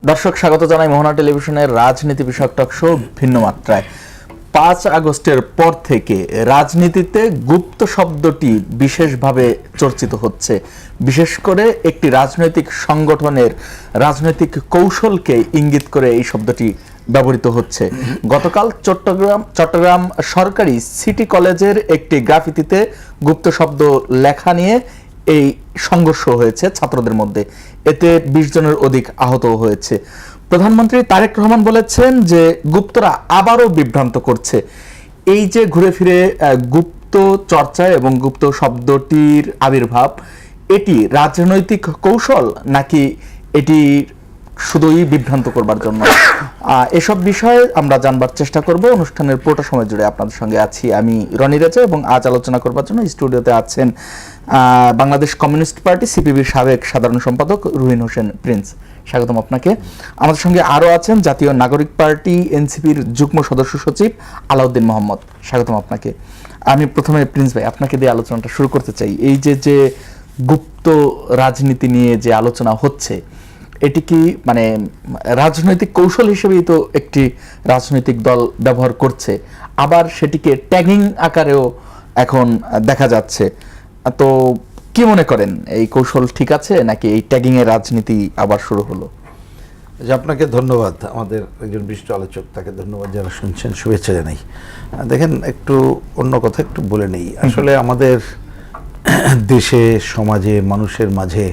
দর্শক স্বাগত জানাই মোহনা টেলিভিশনের রাজনীতি বিষয়ক টক শো ভিন্ন মাত্রায়। 5 আগস্টের পর থেকে রাজনীতিতে গুপ্ত শব্দটি বিশেষভাবে চর্চিত হচ্ছে। বিশেষ করে একটি রাজনৈতিক সংগঠনের রাজনৈতিক কৌশলকে ইঙ্গিত করে এই শব্দটি ব্যবহৃত হচ্ছে। গতকাল চট্টগ্রাম সরকারি সিটি কলেজের একটি গ্রাফিতিতে গুপ্ত শব্দ লেখা নিয়ে এই সংঘর্ষ হয়েছে ছাত্রদের মধ্যে। এতে 20 জনের অধিক আহত হয়েছে। প্রধানমন্ত্রী তারেক রহমান বলেছেন যে গুপ্তরা আবারও বিভ্রান্ত করছে। এই যে ঘুরে ফিরে গুপ্ত চর্চা এবং গুপ্ত শব্দটির আবির্ভাব, এটি রাজনৈতিক কৌশল নাকি এটি শুধুই বিভ্রান্ত করবার জন্য? এসব বিষয়ে আমরা জানবার চেষ্টা করব অনুষ্ঠানের পুরোটা সময় জুড়ে। আপনাদের সঙ্গে আছি আমি রনি রেজা এবং আজ আলোচনা করবার জন্য স্টুডিওতে আছেন বাংলাদেশ কমিউনিস্ট পার্টি সিপিবির সাবেক সাধারণ সম্পাদক রুহিন হোসেন প্রিন্স। স্বাগতম আপনাকে। আমাদের সঙ্গে আরও আছেন জাতীয় নাগরিক পার্টি এনসিপির যুগ্ম সদস্য সচিব আলাউদ্দিন মোহাম্মদ। স্বাগতম আপনাকে। আমি প্রথমে প্রিন্স ভাই আপনাকে দিয়ে আলোচনাটা শুরু করতে চাই। এই যে গুপ্ত রাজনীতি নিয়ে যে আলোচনা হচ্ছে, এটি কি মানে রাজনৈতিক কৌশল হিসেবেই তো একটি রাজনৈতিক দল ব্যবহার করছে, আবার সেটিকে ট্যাগিং আকারেও এখন দেখা যাচ্ছে। তো কি মনে করেন, এই কৌশল ঠিক আছে নাকি এই ট্যাগিং এর রাজনীতি আবার শুরু হলো? আপনাকে ধন্যবাদ, আমাদের একজন বিশিষ্ট আলোচক, তাকে ধন্যবাদ। যারা শুনছেন শুভেচ্ছা জানাই। দেখেন, একটু অন্য কথা একটু বলে নেই। আসলে আমাদের দেশে, সমাজে, মানুষের মাঝে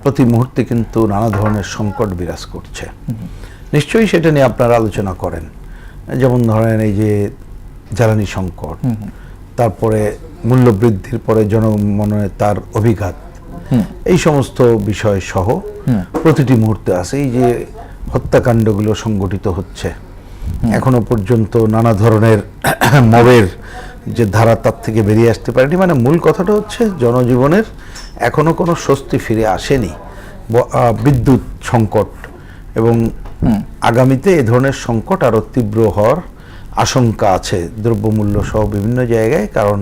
প্রতি মুহূর্তে কিন্তু নানা ধরনের সংকট বিরাজ করছে। নিশ্চয়ই সেটা নিয়ে আপনারা আলোচনা করেন। যেমন ধরেন এই যে জ্বালানি সংকট, তারপরে মূল্য বৃদ্ধির পরে জনমনে তার অভিঘাত, এই সমস্ত বিষয় সহ প্রতিটি মুহূর্তে আছে। এই যে হত্যাকাণ্ডগুলো সংগঠিত হচ্ছে, এখনো পর্যন্ত নানা ধরনের মবের যে ধারা তার থেকে বেরিয়ে আসতে পারেনি। মানে মূল কথাটা হচ্ছে জনজীবনের এখনো কোনো স্বস্তি ফিরে আসেনি। বিদ্যুৎ সংকট এবং আগামীতে এ ধরনের সংকট আরো তীব্র হওয়ার আশঙ্কা আছে দ্রব্যমূল্য সহ বিভিন্ন জায়গায়, কারণ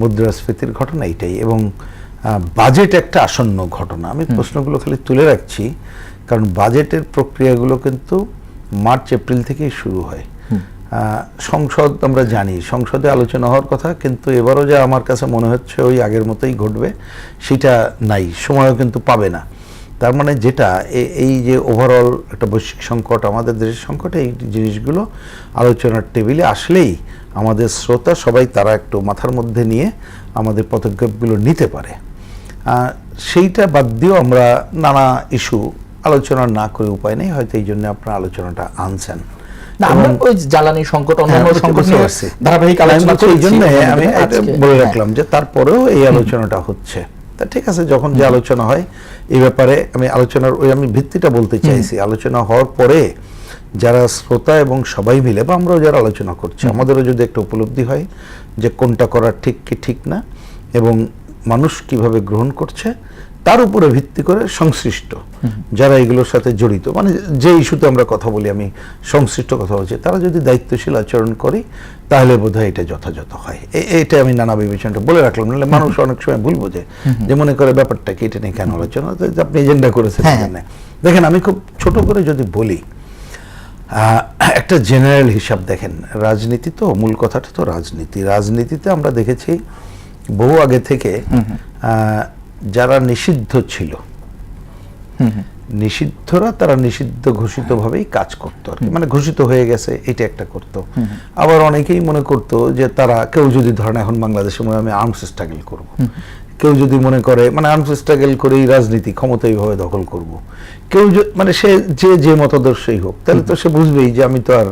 মুদ্রাস্ফীতির ঘটনা এটাই। এবং বাজেট একটা আসন্ন ঘটনা। আমি প্রশ্নগুলো খালি তুলে রাখছি, কারণ বাজেটের প্রক্রিয়াগুলো কিন্তু মার্চ এপ্রিল থেকেই শুরু হয়। সংসদ আমরা জানি, সংসদে আলোচনা হওয়ার কথা, কিন্তু এবারও যা আমার কাছে মনে হচ্ছে ওই আগের মতোই ঘটবে, সেটা নাই, সময়ও কিন্তু পাবে না। তার মানে যেটা এই যে ওভারঅল একটা বৈশ্বিক সংকট, আমাদের দেশের সংকট, এই জিনিসগুলো আলোচনার টেবিলে আসলেই আমাদের শ্রোতা সবাই তারা একটু মাথার মধ্যে নিয়ে আমাদের পদক্ষেপগুলো নিতে পারে। সেইটা বাদ দিয়েও আমরা নানা ইস্যু আলোচনা না করে উপায় নেই, হয়তো এই জন্য আপনারা আলোচনাটা আনছেন। আমরা ওই জ্বালানি সংকট, অন্যান্য সংকট নিয়ে ধারাবাহিক আলোচনা করি, এই জন্য আমি বলে রাখলাম যে তারপরেও এই আলোচনাটা হচ্ছে। তা ঠিক আছে, যখন যে আলোচনা হয় এই ব্যাপারে আমি আলোচনার আমি ভিত্তিটা বলতে চাইছি। আলোচনা হওয়ার পরে যারা শ্রোতা এবং সবাই মিলে বা আমরাও যারা আলোচনা করছি, আমাদেরও যদি একটা উপলব্ধি হয় যে কোনটা করা ঠিক কি ঠিক না এবং মানুষ কিভাবে গ্রহণ করছে, তার উপরে ভিত্তি করে সংশ্লিষ্ট যারা এগুলোর সাথে জড়িত, মানে যে ইস্যুতে আমরা কথা বলি, আমি সংশ্লিষ্ট কথা বলছি, তারা যদি দায়িত্বশীল আচরণ করি তাহলে বোধহয় এটা যথাযথ হয়। এটা আমি নানা বিবেচনাটা বলে রাখলাম, নাহলে মানুষ অনেক সময় ভুল বোঝে, যে মনে করে ব্যাপারটা কি এটা নিয়ে কেন আলোচনা, আপনি এজেন্ডা করেছেন। দেখেন, আমি খুব ছোট করে যদি বলি, একটা জেনারেল হিসাব দেখেন, রাজনীতি তো মূল কথাটা তো রাজনীতিতে আমরা দেখেছি বহু আগে থেকে যারা নিষিদ্ধ ছিল, নিষিদ্ধরা তারা নিষিদ্ধ ঘোষিত ভাবেই কাজ করতো আর কি, মানে ঘোষিত হয়ে গেছে এটা একটা করতো। আবার অনেকেই মনে করতো যে তারা, কেউ যদি ধরেন এখন বাংলাদেশে মনে আমি আর্মস স্ট্রাগল করব, কেউ যদি মনে করে মানে আর্মস স্ট্রাগল করেই রাজনীতি ক্ষমতা এইভাবে দখল করব, কেউ মানে সে যে মতাদর্শই হোক, তাহলে তো সে বুঝবেই যে আমি তো আর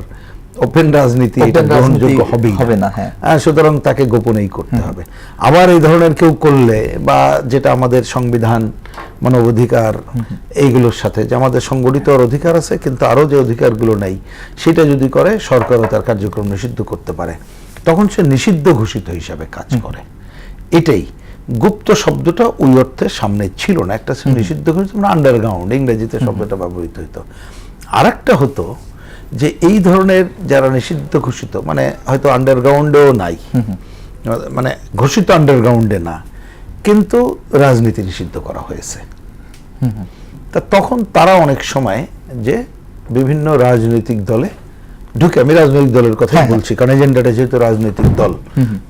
ওপেন রাজনীতি এটা গ্রহণযোগ্য হবে না, সুতরাং তাকে গোপনেই করতে হবে। আবার এই ধরনের কেউ করলে, বা যেটা আমাদের সংবিধান, মানবাধিকার, এইগুলোর সাথে যে আমাদের সংগঠিত অধিকার আছে কিন্তু আরো যে অধিকারগুলো নাই, সেটা যদি করে সরকারও তার কার্যক্রম নিষিদ্ধ করতে পারে, তখন সে নিষিদ্ধ ঘোষিত হিসাবে কাজ করে। এটাই গুপ্ত শব্দটা ওই অর্থে সামনে ছিল না। একটা নিষিদ্ধ ঘোষিত, আন্ডারগ্রাউন্ড ইংরেজিতে শব্দটা ব্যবহৃত হতো। আর একটা হতো যে এই ধরনের যারা নিষিদ্ধ ঘোষিত, মানে হয়তো আন্ডারগ্রাউন্ডেও নাই, মানে ঘোষিত আন্ডারগ্রাউন্ডে না, কিন্তু রাজনীতি নিষিদ্ধ করা হয়েছে। তা তখন তারা অনেক সময় যে বিভিন্ন রাজনৈতিক দলে ঢুকে, আমি রাজনৈতিক দলের কথাই বলছি কারণ এজেন্ডাটা যেহেতু রাজনৈতিক দল,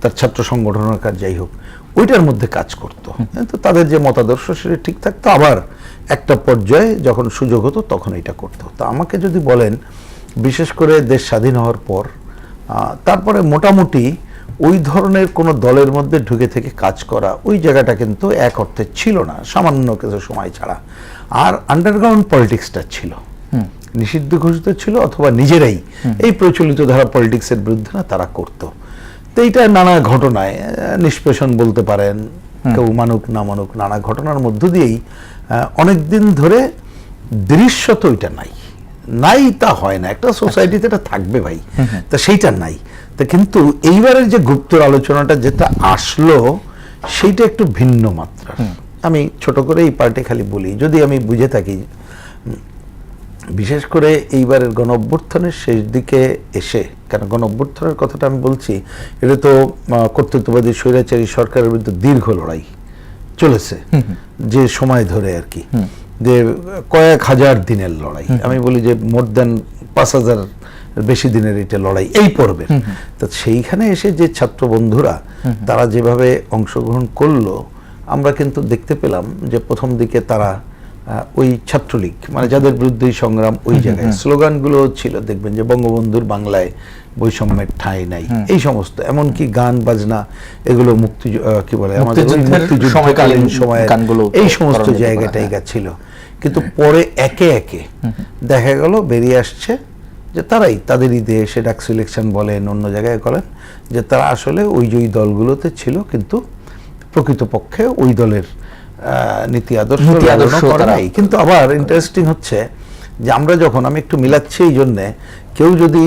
তার ছাত্র সংগঠনের কাজ যাই হোক, ওইটার মধ্যে কাজ করতো। তো তাদের যে মতাদর্শ সেটা ঠিক থাকতো, আবার একটা পর্যায়ে যখন সুযোগ হতো তখন এটা করতো। তো আমাকে যদি বলেন, বিশেষ করে দেশ স্বাধীন হওয়ার পর তারপরে মোটামুটি ওই ধরনের কোনো দলের মধ্যে ঢুকে থেকে কাজ করা ওই জায়গাটা কিন্তু এক অর্থে ছিল না, সামান্য কিছু সময় ছাড়া। আর আন্ডারগ্রাউন্ড পলিটিক্সটা ছিল, নিষিদ্ধ ঘোষিত ছিল, অথবা নিজেরাই এই প্রচলিত ধারা পলিটিক্সের বিরুদ্ধে না তারা করতো। তো এইটা নানা ঘটনায় নিষ্পেষণ বলতে পারেন, কেউ মানুক না মানুক, নানা ঘটনার মধ্য দিয়েই অনেকদিন ধরে দৃশ্যত ওইটা নাই তা হয় না, একটা সোসাইটিতে এটা থাকবে ভাই, তা সেইটা নাই। তা কিন্তু এইবারের যে গুপ্তর আলোচনাটা যেটা আসলো সেইটা একটু ভিন্ন মাত্রার। আমি ছোট করে এই পার্টে খালি বলি, যদি আমি বুঝে থাকি, বিশেষ করে এইবারের গণ অভ্যুত্থানের শেষ দিকে এসে, কারণ গণ অভ্যুত্থানের কথাটা আমি বলছি, এটা তো কর্তৃত্ববাদী স্বৈরাচারী সরকারের বিরুদ্ধে দীর্ঘ লড়াই চলেছে, যে সময় ধরে আর কি, যে কয়েক হাজার দিনের লড়াই, আমি বলি যে মোর দেন 5,000 বেশি দিনের এটা লড়াই এই পর্বের। তো সেইখানে এসে যে ছাত্র বন্ধুরা তারা যেভাবে অংশগ্রহণ করলো, আমরা কিন্তু দেখতে পেলাম যে প্রথম দিকে তারা ওই ছাত্রলীগ, মানে যাদের বিরুদ্ধে সংগ্রাম, ওই জায়গায় স্লোগানগুলো ছিল, দেখবেন যে বঙ্গবন্ধুর বাংলায় বৈষম্যের ঠাঁই নাই, এই সমস্ত, এমনকি গান বাজনা এগুলো মুক্তি কি বলে আমাদের মুক্তিযুদ্ধকালীন সময়ে এই সমস্ত জায়গাটাই ছিল। কিন্তু পরে একে একে দেখা গেল বেরিয়ে আসছে যে তারাই তাদেরই দেশ, ডাকসু ইলেকশন বলেন, অন্য জায়গায় বলেন, যে তারা আসলে ওই যে দলগুলোতে ছিল, কিন্তু প্রকৃতপক্ষে ওই দলের নীতি আদর্শ করা নাই। কিন্তু আবার ইন্টারেস্টিং হচ্ছে যে আমরা যখন, আমি একটু মিলাচ্ছি এই জন্যে, কেউ যদি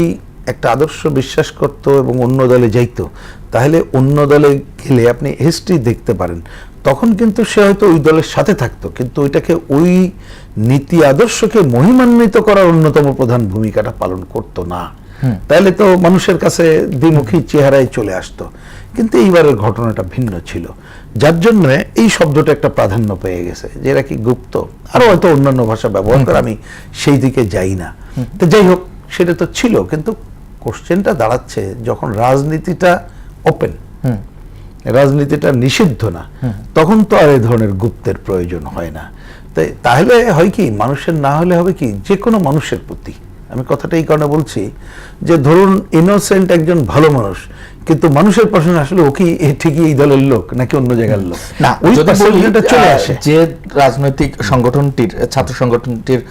একটা আদর্শ বিশ্বাস করত এবং অন্য দলে যাইতো, তাহলে অন্য দলে গেলে আপনি হিস্ট্রি দেখতে পারেন, তখন কিন্তু সে হয়তো ওই দলের সাথে থাকতো, কিন্তু ওইটাকে ওই নীতি আদর্শকে মহিমান্বিত করার অন্যতম প্রধান ভূমিকাটা পালন করতো না। তাহলে তো মানুষের কাছে দ্বিমুখী চেহারায় চলে আসতো। কিন্তু এইবারের ঘটনাটা ভিন্ন ছিল, যার জন্য এই শব্দটা একটা প্রাধান্য পেয়ে গেছে, যে এরা কি গুপ্ত, আরো হয়তো অন্যান্য ভাষা ব্যবহার করে, আমি সেই দিকে যাই না। তো যাই হোক, সেটা তো ছিল, কিন্তু কোশ্চেনটা দাঁড়াচ্ছে যখন রাজনীতিটা ওপেন, রাজনীতিটা নিষিদ্ধ না, তখন তো আর এই ধরনের গুপ্তের প্রয়োজন হয় না। তাহলে হয় কি, মানুষের না হলে হবে কি, যে কোনো মানুষের প্রতি, আমি কথাটা এই কারণে বলছি যে ধরুন ইনোসেন্ট একজন ভালো মানুষ, কিন্তু মানুষের প্রশ্ন আসলে ও কি ঠিকই এই দলের লোক নাকি অন্য জায়গার লোক, না ওই যদি পার্সেন্টেজটা চলে আসে। যে রাজনৈতিক সংগঠনটির, ছাত্র সংগঠনটির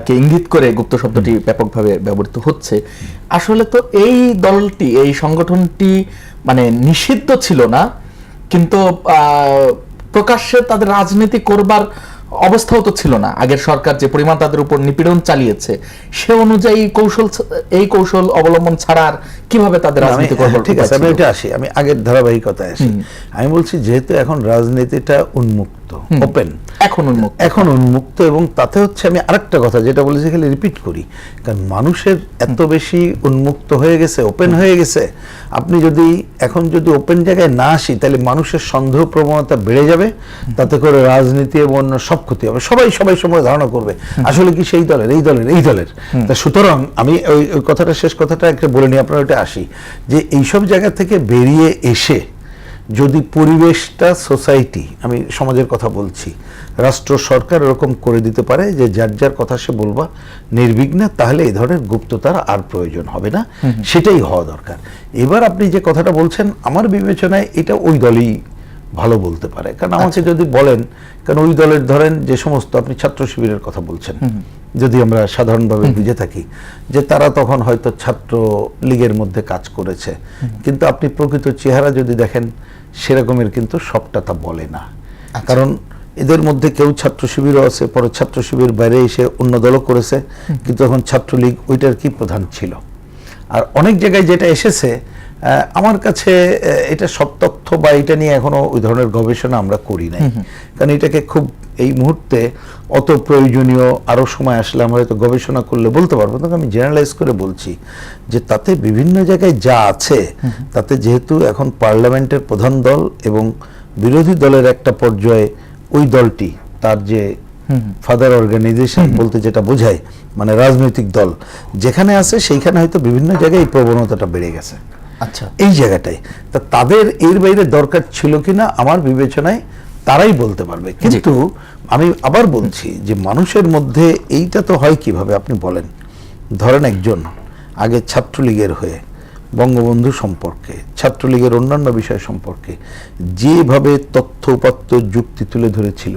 কে ইঙ্গিত করে গুপ্ত শব্দটি ব্যাপকভাবে ব্যবহৃত হচ্ছে, আসলে তো এই দলটি, এই সংগঠনটি মানে নিষিদ্ধ ছিল না, কিন্তু প্রকাশ্যে তাদের রাজনীতি করবার অবস্থাও তো ছিল না। আগের সরকার যে পরিমাণ তাদের উপর নিপীড়ন চালিয়েছে, সে অনুযায়ী এই কৌশল অবলম্বন ছাড়া আর কিভাবে তাদের রাজনীতি করবে? ঠিক আছে, আমি এটা আসি, আমি আগের ধারাবাহিকতায় আসি। আমি বলছি যেহেতু এখন রাজনীতিটা উন্মুক্ত, ওপেন, এখন উন্মুক্ত, এবং তাতে হচ্ছে, আমি আরেকটা কথা যেটা বলেছি খালি রিপিট করি, কারণ মানুষের এত বেশি উন্মুক্ত হয়ে গেছে, ওপেন হয়ে গেছে, আপনি যদি এখন যদি ওপেন জায়গায় না আসি, তাহলে মানুষের সন্দেহ প্রবণতা বেড়ে যাবে, তাতে করে রাজনীতি এবং অন্য সব ক্ষতি হবে, সবাই সময় ধারণা করবে আসলে কি সেই দলের, এই দলের। তা সুতরাং আমি ওই কথাটা, শেষ কথাটা একটা বলে নিই, আপনারা ওটা আসি, যে এইসব জায়গা থেকে বেরিয়ে এসে যদি পরিবেশটা, সোসাইটি, আমি সমাজের কথা বলছি, রাষ্ট্র সরকার এরকম করে দিতে পারে যে যার যার কথা সে বলবা নির্বিঘ্নে, তাহলে এই ধরনের গুপ্ততার আর প্রয়োজন হবে না, সেটাই হওয়া দরকার। এবার আপনি যে কথাটা বলছেন, আমার বিবেচনায় এটা ওই দলই ভালো বলতে পারে। কারণ আমাকে যদি বলেন, কারণ ওই দলের ধরেন যে সমস্ত, আপনি ছাত্র শিবিরের কথা বলছেন, যদি আমরা সাধারণভাবে বুঝে থাকি যে তারা তখন হয়তো ছাত্র লীগের মধ্যে কাজ করেছে, কিন্তু আপনি প্রকৃত চেহারা যদি দেখেন, সেরকমের কিন্তু সবটা তা বলে না। কারণ এদের মধ্যে কেউ ছাত্র শিবিরও আছে, পরে ছাত্র শিবির বাইরে এসে অন্য দলও করেছে, কিন্তু এখন ছাত্রলীগ ওইটার কি প্রধান ছিল। আর অনেক জায়গায় যেটা এসেছে, আমার কাছে এটা সব তথ্য বা এটা নিয়ে এখনো ওই ধরনের গবেষণা আমরা করি নাই, কারণ এটাকে খুব এই মুহূর্তে অত প্রয়োজনীয়, আরো সময় আসলে আমরা হয়তো গবেষণা করলে বলতে পারবো। তবে আমি জেনারেলাইজ করে বলছি যে তাতে বিভিন্ন জায়গায় যা আছে, তাতে যেহেতু এখন পার্লামেন্টের প্রধান দল এবং বিরোধী দলের একটা পর্যায়ে ওই দলটি তার যে ফাদার অর্গানাইজেশন বলতে যেটা বোঝায়, মানে রাজনৈতিক দল যেখানে আছে সেইখানে হয়তো বিভিন্ন জায়গায় এই প্রবণতাটা বেড়ে গেছে। আচ্ছা, এই জায়গাটাই তা তাদের এর বাইরে দরকার ছিল কিনা আমার বিবেচনায় তারাই বলতে পারবে। কিন্তু আমি আবার বলছি যে মানুষের মধ্যে এইটা তো হয় কিভাবে আপনি বলেন। ধরেন একজন আগে ছাত্রলীগের হয়ে বঙ্গবন্ধু সম্পর্কে, ছাত্রলীগের অন্যান্য বিষয় সম্পর্কে যেভাবে তথ্য উপাত্ত যুক্তি তুলে ধরেছিল,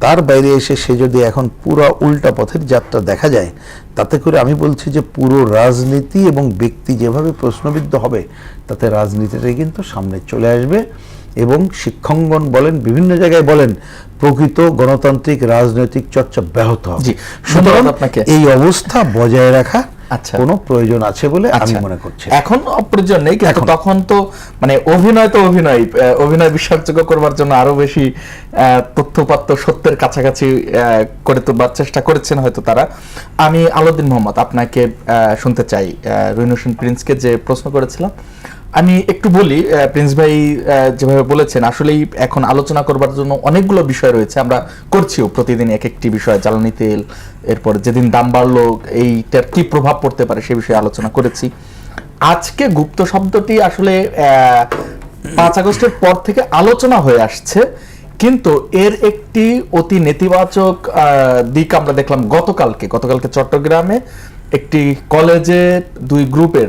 তার বাইরে এসে সে যদি এখন পুরো উল্টা পথের যাত্রা দেখা যায়, তাতে করে আমি বলছি যে পুরো রাজনীতি এবং ব্যক্তি যেভাবে প্রশ্নবিদ্ধ হবে, তাতে রাজনীতিটাই কিন্তু সামনে চলে আসবে এবং শিক্ষাঙ্গন বলেন, বিভিন্ন জায়গায় বলেন, প্রকৃত গণতান্ত্রিক রাজনৈতিক চর্চা ব্যাহত হবে। জি, সুতরাং আপনাকে এই অবস্থা বজায় রাখা আচ্ছা কোনো প্রয়োজন আছে বলে আমি আচ্ছা, মনে করছি। এখন অপ্রয়োজন নেই, কিন্তু এখন। তখন তো মানে অভিনয় তো অভিনয় বিশ্বাসযোগ্য করবার জন্য আরো বেশি তথ্যপাত্য সত্যের কাছাকাছি করে তোলবার চেষ্টা করেছেন হয়তো তারা। আমি আলাউদ্দিন মোহাম্মদ আপনাকে শুনতে চাই রুহিন হোসেন প্রিন্সকে যে প্রশ্ন করেছিলাম। আমি একটু বলি, প্রিন্স ভাই যেভাবে বলেছেন, আসলেই এখন আলোচনা করবার জন্য অনেকগুলো বিষয় রয়েছে, আমরা করছিও প্রতিদিন এক একটি বিষয়। জ্বালানি তেল, এরপর যেদিন দাম বাড়লো এইটার কি প্রভাব পড়তে পারে সে বিষয়ে আলোচনা করেছি। আজকে গুপ্ত শব্দটি আসলে 5 আগস্টের পর থেকে আলোচনা হয়ে আসছে, কিন্তু এর একটি অতি নেতিবাচক দিক আমরা দেখলাম গতকালকে চট্টগ্রামে একটি কলেজে 2 গ্রুপের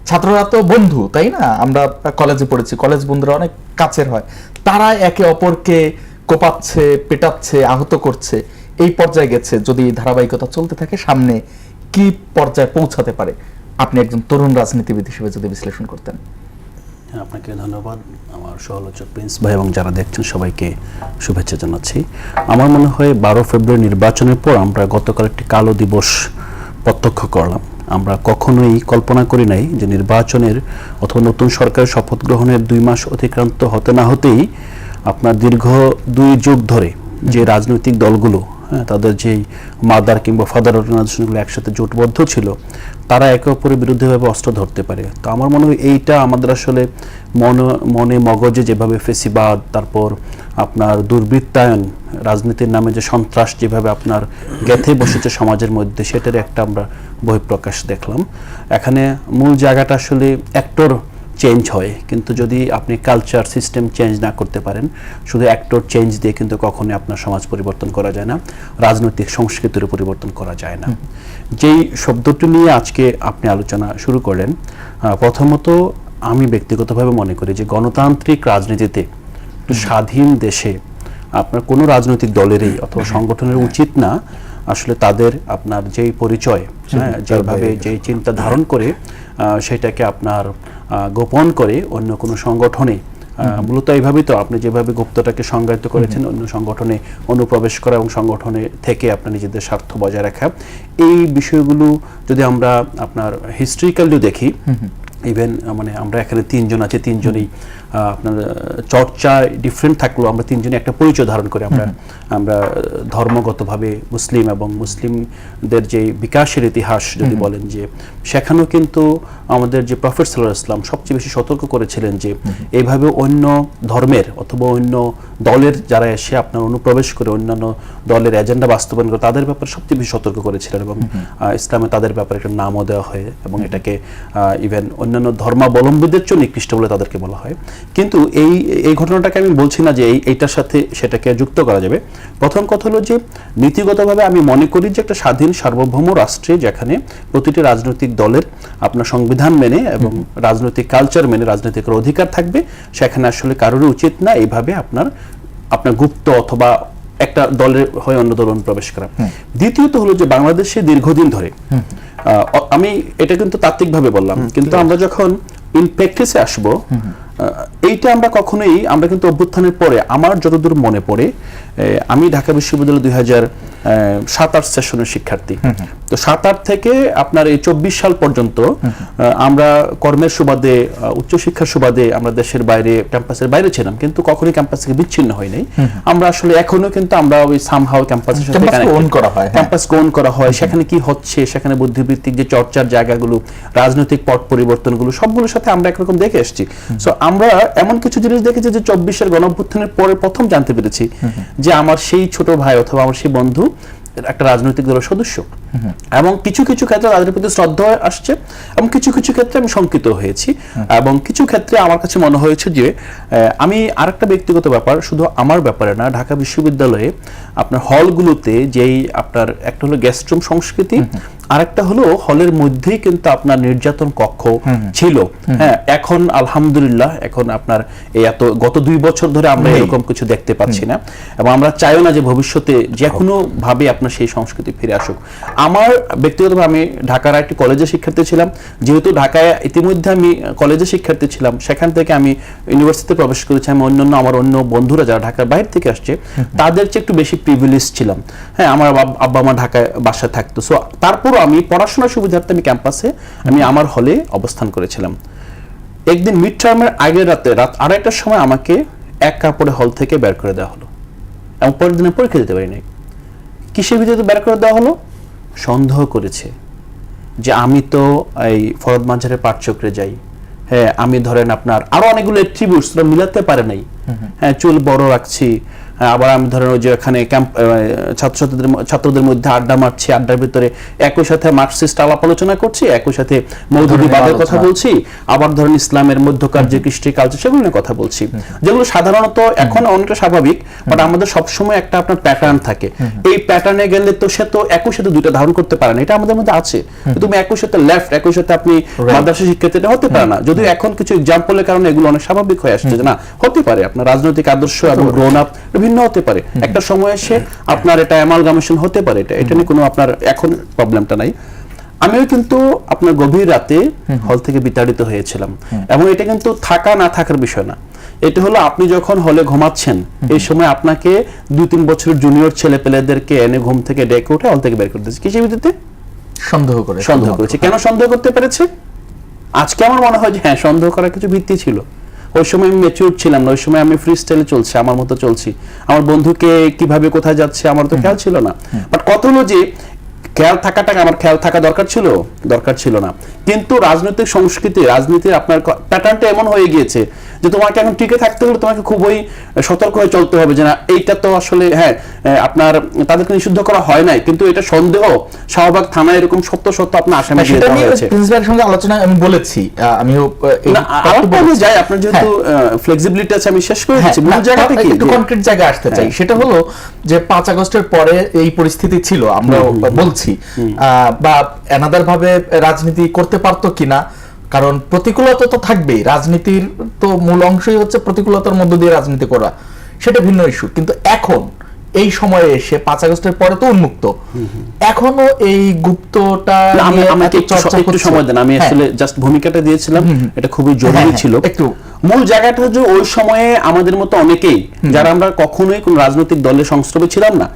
ছাত্ররা তো বন্ধু, তাই না? আমরা কলেজে পড়েছি, কলেজ বন্ধুরা অনেক কাছের হয়, তারা একে অপরকে কোপাচ্ছে, পেটাচ্ছে, আহত করছে, এই পর্যায়ে গেছে। যদি ধারাবাহিকতা চলতে থাকে সামনে কি পর্যায়ে পৌঁছাতে পারে, আপনি একজন তরুণ রাজনীতিবিদ হিসেবে যদি বিশ্লেষণ করতেন। আপনাকে ধন্যবাদ, আমার সহলোচক প্রিন্স ভাই এবং যারা দেখছেন সবাইকে শুভেচ্ছা জানাচ্ছি। আমার মনে হয় 12 ফেব্রুয়ারি নির্বাচনের পর আমরা গতকাল একটি কালো দিবস প্রত্যক্ষ করলাম। আমরা কখনোই কল্পনা করি নাই যে নির্বাচনের অথবা নতুন সরকারের শপথ গ্রহণের 2 মাস অতিক্রান্ত হতে না হতেই আপনার দীর্ঘ 2 যুগ ধরে যে রাজনৈতিক দলগুলো, তাদের যেই মাদার কিংবা ফাদার অর্গানাইজেশনগুলো একসাথে জোটবদ্ধ ছিল, তারা একে অপরের বিরুদ্ধেভাবে অস্ত্র ধরতে পারে। তো আমার মনে হয় এইটা আমাদের আসলে মনে মগজে যেভাবে ফেসিবাদ, তারপর আপনার দুর্বৃত্তায়ন, রাজনীতির নামে যে সন্ত্রাস যেভাবে আপনার গেঁথে বসেছে সমাজের মধ্যে, সেটার একটা আমরা বহিঃপ্রকাশ দেখলাম। এখানে মূল জায়গাটা আসলে অ্যাক্টর চেঞ্জ হয়, কিন্তু যদি আপনি কালচার সিস্টেম চেঞ্জ না করতে পারেন, শুধু অ্যাক্টর চেঞ্জ দিয়ে কিন্তু কখনোই আপনার সমাজ পরিবর্তন করা যায় না, রাজনৈতিক সংস্কৃতির পরিবর্তন করা যায় না। যেই শব্দটি নিয়ে আজকে আপনি আলোচনা শুরু করলেন, প্রথমত আমি ব্যক্তিগতভাবে মনে করি যে গণতান্ত্রিক রাজনীতিতে স্বাধীন দেশে আপনার কোনো রাজনৈতিক দলেরই অথবা সংগঠনের উচিত না আসলে তাদের আপনার যেই পরিচয়, যেভাবে যেই চিন্তা ধারণ করে সেটাকে আপনার গোপন করে অন্য কোনো সংগঠনে, মূলত এইভাবেই তো আপনি যেভাবে গুপ্তটাকে সংজ্ঞায়িত করেছেন, অন্য সংগঠনে অনুপ্রবেশ করা এবং সংগঠনে থেকে আপনার নিজেদের স্বার্থ বজায় রাখা, এই বিষয়গুলো যদি আমরা আপনার হিস্ট্রিক্যালি দেখি, ইভেন মানে আমরা এখানে 3 জন আছি, 3 জনই আপনার চর্চায় ডিফারেন্ট থাকলেও আমরা 3 জনই একটা পরিচয় ধারণ করি। আমরা ধর্মগতভাবে মুসলিম, এবং মুসলিমদের যে বিকাশের ইতিহাস যদি বলেন, যে সেখানেও কিন্তু আমাদের যে প্রফেট সাল্লাল্লাহু আলাইহি ওয়াসাল্লাম সবচেয়ে বেশি সতর্ক করেছিলেন যে এইভাবে অন্য ধর্মের অথবা অন্য দলের যারা এসে আপনার অনুপ্রবেশ করে অন্যান্য দলের এজেন্ডা বাস্তবায়ন করে, তাদের ব্যাপারে সবচেয়ে বেশি সতর্ক করেছিলেন, এবং ইসলামে তাদের ব্যাপারে একটা নামও দেওয়া হয়, এবং এটাকে ইভেন অন্যান্য ধর্মাবলম্বীদের জন্য নিকৃষ্ট বলে তাদেরকে বলা হয়। কিন্তু এই ঘটনাটাকে আমি বলছি না যে এইটার সাথে সেটাকে যুক্ত করা যাবে। প্রথম কথা হলো যে নীতিগতভাবে আমি মনে করি যে একটা স্বাধীন সার্বভৌম রাষ্ট্রে যেখানে প্রতিটি রাজনৈতিক দলের আপনার সংবিধান মেনে এবং রাজনৈতিক কালচার মেনে রাজনৈতিক অধিকার থাকবে, সেখানে আসলে কারোরই উচিত না এইভাবে আপনার গুপ্ত অথবা একটা দলের হয়ে অন্য দল প্রবেশ করা। দ্বিতীয়ত হলো যে বাংলাদেশে দীর্ঘদিন ধরে, আমি এটা কিন্তু তাত্ত্বিকভাবে বললাম, কিন্তু আমরা যখন ইন প্র্যাকটিসে আসবো, এইটা আমরা কিন্তু অভ্যুত্থানের পরে আমার যতদূর মনে পড়ে, আমি ঢাকা বিশ্ববিদ্যালয় 7-8 সেশনের শিক্ষার্থী। তো 7-8 থেকে আপনার এই 24 সাল পর্যন্ত আমরা কর্মের সুবাদে, উচ্চশিক্ষার সুবাদে আমরা দেশের বাইরে, ক্যাম্পাসের বাইরে ছিলাম, কিন্তু কখনোই ক্যাম্পাস থেকে বিচ্ছিন্ন হয় নাই। আমরা আসলে এখনো কিন্তু আমরা ওই সামহাউ ক্যাম্পাসের সাথে ক্যাম্পাস কোন করা হয়, সেখানে কি হচ্ছে, সেখানে বুদ্ধিবৃত্তিক যে চর্চার জায়গাগুলো, রাজনৈতিক পট পরিবর্তনগুলো, সবগুলোর সাথে আমরা একরকম দেখে এসেছি। সো আমরা এমন কিছু জিনিস দেখেছি যে 24-এর গণঅভ্যুত্থানের পরে প্রথম জানতে পেরেছি যে আমার সেই ছোট ভাই অথবা আমার সেই বন্ধু একটা রাজনৈতিক দলের সদস্য, এবং কিছু কিছু ক্ষেত্রে তাদের প্রতি শ্রদ্ধা আসছে, এবং কিছু কিছু ক্ষেত্রে আমি শঙ্কিত হয়েছি, এবং কিছু ক্ষেত্রে আমার কাছে মনে হয়েছে যে আমি আরেকটা ব্যক্তিগত ব্যাপার, শুধু আমার ব্যাপারে না, ঢাকা বিশ্ববিদ্যালয়ে আপনার হলগুলোতে যেই আপনার একটা হলো গেস্ট রুম সংস্কৃতি, আরেকটা হলো হলের মধ্যেই কিন্তু আপনার নির্যাতন কক্ষ ছিল। হ্যাঁ, এখন আলহামদুলিল্লাহ এখন আপনার এই এত গত 2 বছর ধরে আমরা এরকম কিছু দেখতে পাচ্ছি না, এবং আমরা চাইও না যে ভবিষ্যতে যে কোনো ভাবে আপনার সেই সংস্কৃতি ফিরে আসুক। আমার ব্যক্তিগতভাবে আমি ঢাকার একটি কলেজে শিক্ষার্থী ছিলাম, যেহেতু ঢাকায় ইতিমধ্যে আমি কলেজে শিক্ষার্থী ছিলাম, সেখান থেকে আমি ইউনিভার্সিটিতে প্রবেশ করেছি। আমি আমার অন্য বন্ধুরা যারা ঢাকার বাইরে থেকে আসছে তাদের চেয়ে একটু বেশি প্রিভিলেজ ছিলাম। হ্যাঁ, আমার আব্বা মা ঢাকায় বাসায় থাকতো, সো তারপরও আমি পড়াশোনার সুবিধার্থে আমি ক্যাম্পাসে আমি আমার হলে অবস্থান করেছিলাম। একদিন মিড টার্মের আগের রাত 2:30টার সময় আমাকে এক কাপড়ে হল থেকে বের করে দেওয়া হলো, এবং পরের দিনে পরীক্ষা দিতে পারি নাই। কিসের ভিত্তিতে বের করে দেওয়া হলো? সন্দেহ করেছে যে আমি তো এই ফরদ মাঝারের পাঠচক্রে যাই, হ্যাঁ আমি ধরেন আপনার আরো অনেকগুলো অ্যাট্রিবিউটস মিলাতে পারে নাই, হ্যাঁ চুল বড় রাখছি, আবার আমি ধরেন ওই যে এখানে ছাত্রদের মধ্যে আড্ডা মারছি, আড্ডার ভিতরে একই সাথে মার্কসিস্ট আলাপ আলোচনা করছি, একই সাথে মৌদুদিবাদের কথা বলছি, আবার ধরেন ইসলামের মধ্যকার যে কৃষ্টি কালচার সেগুলো নিয়ে কথা বলছি, যেগুলো সাধারণত এখন অনেকটা স্বাভাবিক, বাট আমাদের সবসময় একটা আপনার প্যাটার্ন থাকে। এই প্যাটার্নে গেলে তো সে তো একই সাথে দুইটা ধারণ করতে পারে না, এটা আমাদের মধ্যে আছে। তুমি একই সাথে লেফট, একই সাথে আপনি মাদ্রাসা শিক্ষার্থী, এটা হতে পারে না। যদিও এখন কিছু এক্সাম্পলের কারণে এগুলো অনেক স্বাভাবিক হয়ে আসছে যে না হতে পারে, আপনার রাজনৈতিক আদর্শ এবং গ্রোন আপ ভিন্ন হতে পারে, একটা সময় এসে আপনার এটা অ্যামালগামেশন হতে পারে, এটা নিয়ে কোনো আপনার এখন প্রবলেমটা নাই। আমিও কিন্তু আপনার গভীর রাতে হল থেকে বিতাড়িত হয়েছিলাম, এবং এটা কিন্তু থাকা না থাকার বিষয় না, এটা হলো আপনি যখন হলে ঘুমাচ্ছেন এই সময় আপনাকে 2-3 বছরের জুনিয়র ছেলে পেলেদেরকে এনে ঘুম থেকে ডেকে উঠে হল থেকে বের করে দিয়েছে। কিসের ভিত্তিতে? সন্দেহ করেছে। কেন সন্দেহ করতে পেরেছে? আজকে আমার মনে হয় যে হ্যাঁ, সন্দেহ করার কিছু ভিত্তি ছিল। ওই সময় আমি ম্যাচিউর ছিলাম না, ওই সময় আমি ফ্রি স্টাইলে চলছি, আমার মতো চলছি, আমার বন্ধুকে কিভাবে কোথায় যাচ্ছে আমার তো খেয়াল ছিল না। বাট কথা হলো যে খেয়াল থাকাটা আমার খেয়াল থাকা দরকার ছিল না, কিন্তু রাজনৈতিক সংস্কৃতি, রাজনীতির আপনার প্যাটার্নটা এমন হয়ে গিয়েছে যে তোমাকে এখন টিকে থাকতে হলে তোমাকে খুবই সতর্ক হয়ে চলতে হবে যে না এইটা তো আসলে হ্যাঁ আপনার তাদেরকে নিষিদ্ধ করা হয় নাই, কিন্তু এটা সন্দেহ শাহবাগ থানায় এরকম সত্য আপনার আসামি দিয়ে দেওয়া হয়েছে। প্রিন্সিপালের সঙ্গে আলোচনা আমি বলেছি, আমিও যাই আপনার যেহেতু ফ্লেক্সিবিলিটি আছে আমি শেষ করে দিচ্ছি, মূল জায়গাটা কি একটু কনক্রিট জায়গায় আসতে চাই। সেটা হলো যে 5 আগস্টের পরে এই পরিস্থিতি ছিল, আমরা বলছি বা অ্যানাদার ভাবে রাজনীতি করতে পারতো কিনা, কারণ প্রতিকূলতা তো থাকবেই, রাজনীতির তো মূল অংশই হচ্ছে প্রতিকূলতার মধ্য দিয়ে রাজনীতি করা, সেটা ভিন্ন ইস্যু। কিন্তু এখন এই সময়ে এসে 5 আগস্টের পরে তো উন্মুক্ত, এখনো এই গুপ্তটা একটু সময় দেন, আমি আসলে জাস্ট ভূমিকাটা দিয়েছিলাম, এটা খুবই জরুরি ছিল। একটু মূল জায়গাটা হচ্ছে ওই সময়ে আমাদের মতো অনেকেই যারা আমরা কখনোই কোন রাজনৈতিক দলের সংস্রবে ছিলাম না,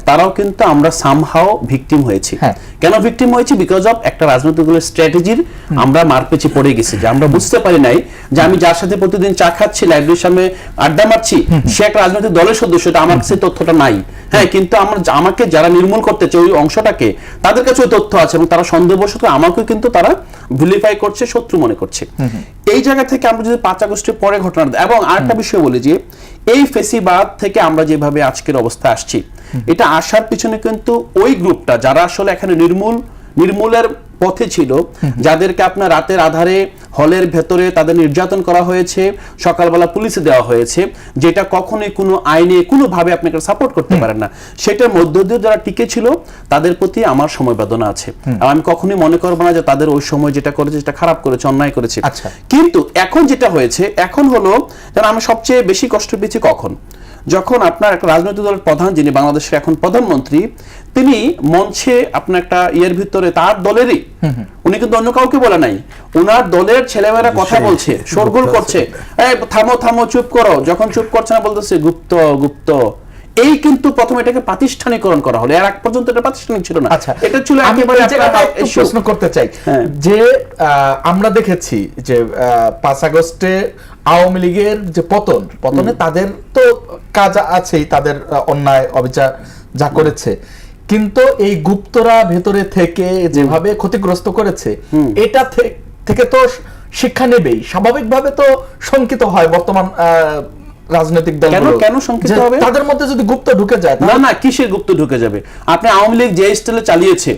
তারাও কিন্তু আমরা সামহাও ভিকটিম হয়েছি। কেন ভিকটিম হয়েছি? বিকজ অফ একটা রাজনৈতিক দলের স্ট্র্যাটেজির আমরা মারপেচে পড়ে গেছি, যে আমরা বুঝতে পারি নাই যে আমি যার সাথে প্রতিদিন চা খাচ্ছি, লাইব্রেরির সামনে আড্ডা মারছি, সে একটা রাজনৈতিক দলের সদস্য, আমার কাছে তথ্যটা নাই। হ্যাঁ, কিন্তু আমাকে যারা নির্মূল করতে চায় ওই অংশটাকে, তাদের কাছে ওই তথ্য আছে, এবং তারা সন্দেহবশত আমাকে কিন্তু তারা ভিলিফাই করছে, শত্রু মনে করছে। এই জায়গা থেকে আমরা যদি 5 আগস্টের পরে ঘটনা, এবং আরেকটা বিষয় বলি যে এই ফেসিবাদ থেকে আমরা যেভাবে আজকের অবস্থা আসছি, এটা আসার পিছনে কিন্তু ওই গ্রুপটা যারা আসলে এখানে নির্মূলের পথে ছিল, যাদেরকে আপনার রাতের আধারে হলের ভেতরে তাদের নির্যাতন করা হয়েছে, সকালবেলা পুলিশে দেওয়া হয়েছে, যেটা কখনোই কোনো আইনে কোনোভাবে আপনাকে সাপোর্ট করতে পারেন না, সেটার মধ্য দিয়ে যারা টিকে ছিল তাদের প্রতি আমার সমবেদনা আছে। আমি কখনোই মনে করবো না যে তাদের ওই সময় যেটা করেছে সেটা খারাপ করেছে, অন্যায় করেছে। কিন্তু এখন যেটা হয়েছে, এখন হলো যেন আমি সবচেয়ে বেশি কষ্ট পেয়েছি কখন, যখন আপনার একটা রাজনৈতিক দলের প্রধান, যিনি বাংলাদেশের এখন প্রধানমন্ত্রী, তিনি মঞ্চে আপনার একটা ইয়ের ভিতরে তার দলেরই, উনি কিন্তু অন্য কাউকে বলে নাই, ওনার দলের ছেলেমেয়েরা কথা বলছে, শোরগোল করছে, থামো চুপ করো, যখন চুপ করছে না বলতেছে গুপ্ত, এই কিন্তু প্রথমে এটাকে প্রাতিষ্ঠানিকরণ করা হলো, এর আগ পর্যন্ত এটা প্রাতিষ্ঠানিক ছিল না। আচ্ছা, এটা ছিল আমি একেবারে এই জায়গাটা একটু প্রশ্ন করতে চাই যে আমরা দেখেছি যে 5 আগস্টে আওয়ামী লীগের যে পতনে তাদের তো কাজ আছেই, তাদের অন্যায় অবিচার যা করেছে, কিন্তু এই গুপ্তরা ভেতরে থেকে যেভাবে ক্ষতিগ্রস্ত করেছে এটা থেকে তো শিক্ষা নেবেই, স্বাভাবিকভাবে তো শঙ্কিত হয় বর্তমান রাজনৈতিক দলগুলো। কেন শঙ্কিত হবে? তাদের মধ্যে যদি গুপ্ত ঢুকে যায়। না, কিসের গুপ্ত ঢুকে যাবে? আপনি আওয়ামী লীগ যে স্টাইলে চালিয়েছে,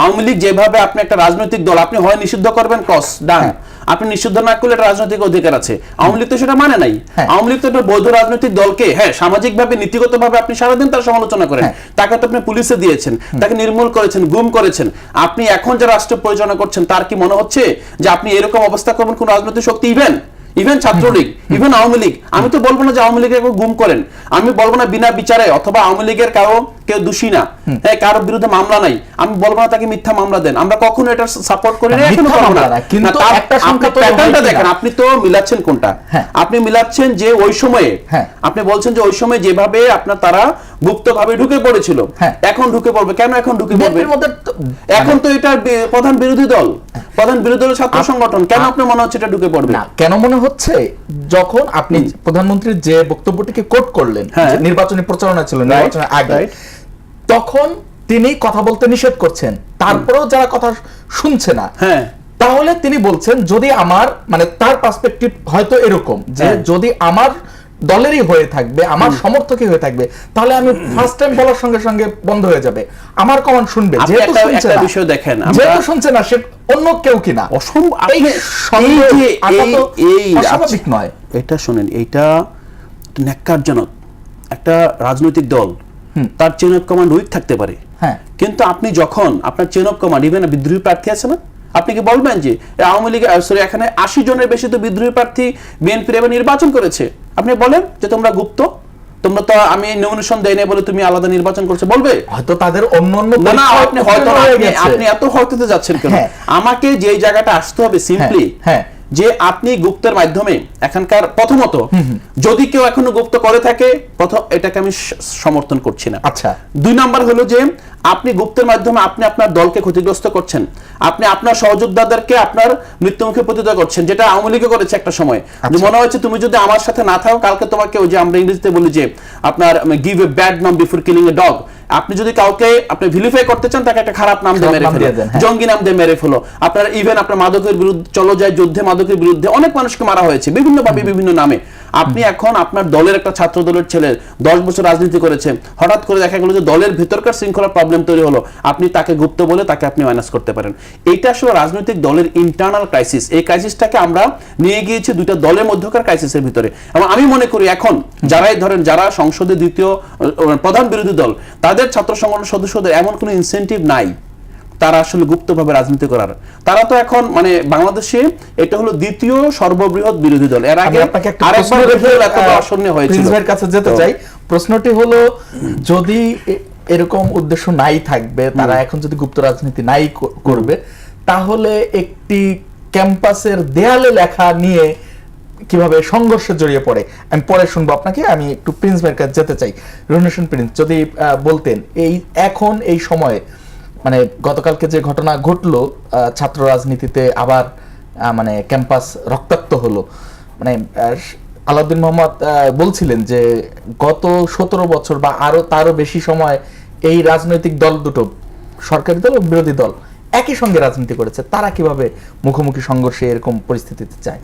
আওয়ামী লীগ যেভাবে আপনি একটা রাজনৈতিক দল আপনি হয় নিষিদ্ধ করবেন, ক্রস ডান, আপনি নিষিদ্ধ না করলে এটা রাজনৈতিক অধিকার আছে, আওয়ামী লীগ তো সেটা মানে নাই। আওয়ামী লীগ তো একটা বৈধ রাজনৈতিক দলকে সামাজিকভাবে নীতিগতভাবে আপনি সারাদিন তার সমালোচনা করেন, তাকে তো আপনি পুলিশে দিয়েছেন, তাকে নির্মূল করেছেন, গুম করেছেন। আপনি এখন যে রাষ্ট্র পরিচালনা করছেন তার কি মনে হচ্ছে যে আপনি এরকম অবস্থা করবেন কোন রাজনৈতিক শক্তি ইভেন ছাত্রলীগ, ইভেন আওয়ামী লীগ? আমি তো বলবো না যে আওয়ামী লীগের গুম করেন, আমি বলবো না বিনা বিচারে, অথবা আওয়ামী লীগের কেউ দোষী না, কারো বিরুদ্ধে মামলা নাই, আমি বলবো না তাকে মিথ্যা মামলা দেন, আমরা কখনো এটা সাপোর্ট করি না, এখনো করব না। কিন্তু একটা সংখ্যা প্যাটার্নটা দেখেন, আপনি তো মিলাচ্ছেন কোনটা? আপনি মিলাচ্ছেন যে ওই সময়ে আপনি বলছেন যে ওই সময় যেভাবে আপনার তারা গুপ্তভাবে ঢুকে পড়েছিল, এখন ঢুকে পড়বে কেন? এখন ঢুকে পড়বে এখন তো এটা প্রধান বিরোধী দল, প্রধান বিরোধী দলের ছাত্র সংগঠন, কেন আপনার মনে হচ্ছে এটা ঢুকে পড়বে? না, কেন মনে হচ্ছে? যখন আপনি প্রধানমন্ত্রীর যে বক্তব্যটিকে কোট করলেন, নির্বাচনী প্রচারণা ছিল নির্বাচনের আগে, তখন তিনি কথা বলতে নিষেধ করছেন, তারপরেও যারা কথা শুনছে না, তাহলে তিনি বলছেন যদি আমার মানে তার পার্সপেক্টিভ হয়তো এরকম যে যদি আমার দলেরই হয়ে থাকবে, আমার সমর্থকই হয়ে থাকবে, তাহলে আমি ফার্স্ট টাইম বলার সঙ্গে সঙ্গে বন্ধ হয়ে যাবে, আমার কমেন্ট শুনবে। যেহেতু শুনছে না, বিষয় দেখেন, যেহেতু শুনছে না, সে অন্য কেউ কিনা অস্বাভাবিক নয়। এটা শুনেন, এইটা ন্যাক্কারজনক। একটা রাজনৈতিক দল তার চেইন অফ কমান্ড উইক থাকতে পারে, কিন্তু আপনি যখন আপনার চেইন অফ কমান্ড, ইভেন বিদ্রোহী প্রার্থী আছে না, আপনি কি বলবেন যে আওয়ামী লীগ এখানে 80 জনের বেশি তো বিদ্রোহী প্রার্থী বিএনপির এবার নির্বাচন করেছে, আপনি বলেন যে তোমরা গুপ্ত, তোমরা তো আমি নমিনেশন দেই না বলে তুমি আলাদা নির্বাচন করছো, বলবে? হয়তো তাদের অন্য আপনি এত হয়তো যাচ্ছেন কেন? আমাকে যে জায়গাটা আসতে হবে সিম্পলি যে আপনি গুপ্তের মাধ্যমে এখানকার প্রথমত যদি কেউ এখনো গুপ্ত করে থাকে, প্রথম এটাকে আমি সমর্থন করছি না। আচ্ছা, 2 নাম্বার হলো যে আপনি গুপ্তের মাধ্যমে আপনি আপনার দলকে ক্ষতিগ্রস্ত করছেন, আপনি আপনার সহযোদ্ধাদেরকে আপনার মৃত্যুমুখে পতিত করছেন, যেটা আওয়ামী লীগ করেছে একটা সময়। মনে হচ্ছে তুমি যদি আমার সাথে না থাকো, কালকে তোমাকে ওই যে আমরা ইংরেজিতে বলি যে আপনার গিভ এ ব্যাড নাম বিফোর কিলিং এ ডগ, আপনি যদি কাউকে আপনি ভিলিফাই করতে চান তাকে একটা খারাপ নাম দিয়ে মেরে ফেলো, জঙ্গি নাম দিয়ে মেরে ফেলো। আপনার ইভেন আপনার মাদকের বিরুদ্ধে চলো যায় যুদ্ধে, মাদকের বিরুদ্ধে অনেক মানুষকে মারা হয়েছে বিভিন্নভাবে বিভিন্ন নামে। আপনি এখন আপনার দলের একটা ছাত্র দলের ছেলে 10 বছর রাজনীতি করেছে, হঠাৎ করে দেখা গেল যে দলের ভিতরকার শৃঙ্খলা প্রবলেম তৈরি হলো, আপনি তাকে গুপ্ত বলে তাকে আপনি মাইনাস করতে পারেন। এইটা আসলে রাজনৈতিক দলের ইন্টারনাল ক্রাইসিস। এই ক্রাইসিসটাকে আমরা নিয়ে গিয়েছি দুইটা দলের মধ্যকার ক্রাইসিসের ভিতরে। এবং আমি মনে করি এখন যারাই ধরেন যারা সংসদে দ্বিতীয় প্রধান বিরোধী দল, তাদের ছাত্র সংগঠন সদস্যদের এমন কোনো ইনসেন্টিভ নাই তারা আসলে গুপ্তভাবে রাজনীতি করার। তারা তো এখন মানে বাংলাদেশে এটা হলো দ্বিতীয় সর্ববৃহৎ বিরোধী দল। এর আগে আরেকবার কাছে যেতে চাই। প্রশ্নটি হলো যদি এরকম উদ্দেশ্য নাই থাকবে, তারা এখন যদি গুপ্ত রাজনীতি নাই করবে, তাহলে একটি ক্যাম্পাসের দেয়ালে লেখা নিয়ে কিভাবে সংঘর্ষে জড়িয়ে পড়ে আমি পরে শুনবো আপনাকে। আমি একটু প্রিন্স ভাইয়ের কাছে যেতে চাই। রুনেশন প্রিন্স, যদি বলতেন এখন এই সময়ে মানে গতকালকে যে ঘটনা ঘটলো, ছাত্র রাজনীতিতে আবার মানে ক্যাম্পাস রক্তাক্ত হলো, মানে আলাউদ্দিন মোহাম্মদ বলছিলেন যে গত 17 বছর বা তারও বেশি সময় এই রাজনৈতিক দল দুটো, সরকারি দল ও বিরোধী দল, একই সঙ্গে রাজনীতি করেছে, তারা কিভাবে মুখোমুখি সংঘর্ষে এরকম পরিস্থিতিতে চায়?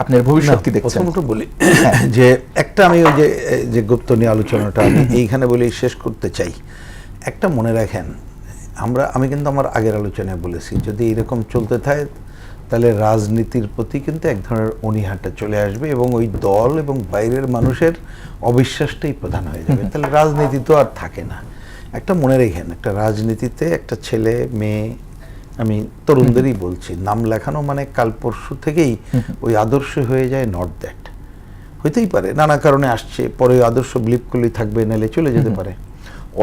আপনার ভবিষ্যৎ কি দেখছেন? বলি যে একটা আমি ওই যে গুপ্ত নিয়ে আলোচনাটা আমি এইখানে বলে শেষ করতে চাই। একটা মনে রাখেন, আমি কিন্তু আমার আগের আলোচনায় বলেছি, যদি এরকম চলতে থাকে তাহলে রাজনীতির প্রতি কিন্তু এক ধরনের অনীহাটা চলে আসবে এবং ওই দল এবং বাইরের মানুষের অবিশ্বাসটাই প্রধান হয়ে যাবে। তাহলে রাজনীতি তো আর থাকে না। একটা মনে রেখেন, একটা রাজনীতিতে একটা ছেলে মেয়ে, আমি তরুণদেরই বলছি, নাম লেখানো মানে কাল পরশু থেকেই ওই আদর্শ হয়ে যায় নট দ্যাট। হইতেই পারে নানা কারণে আসছে, পরে ওই আদর্শ বিলিভ করলেই থাকবে, নাহলে চলে যেতে পারে।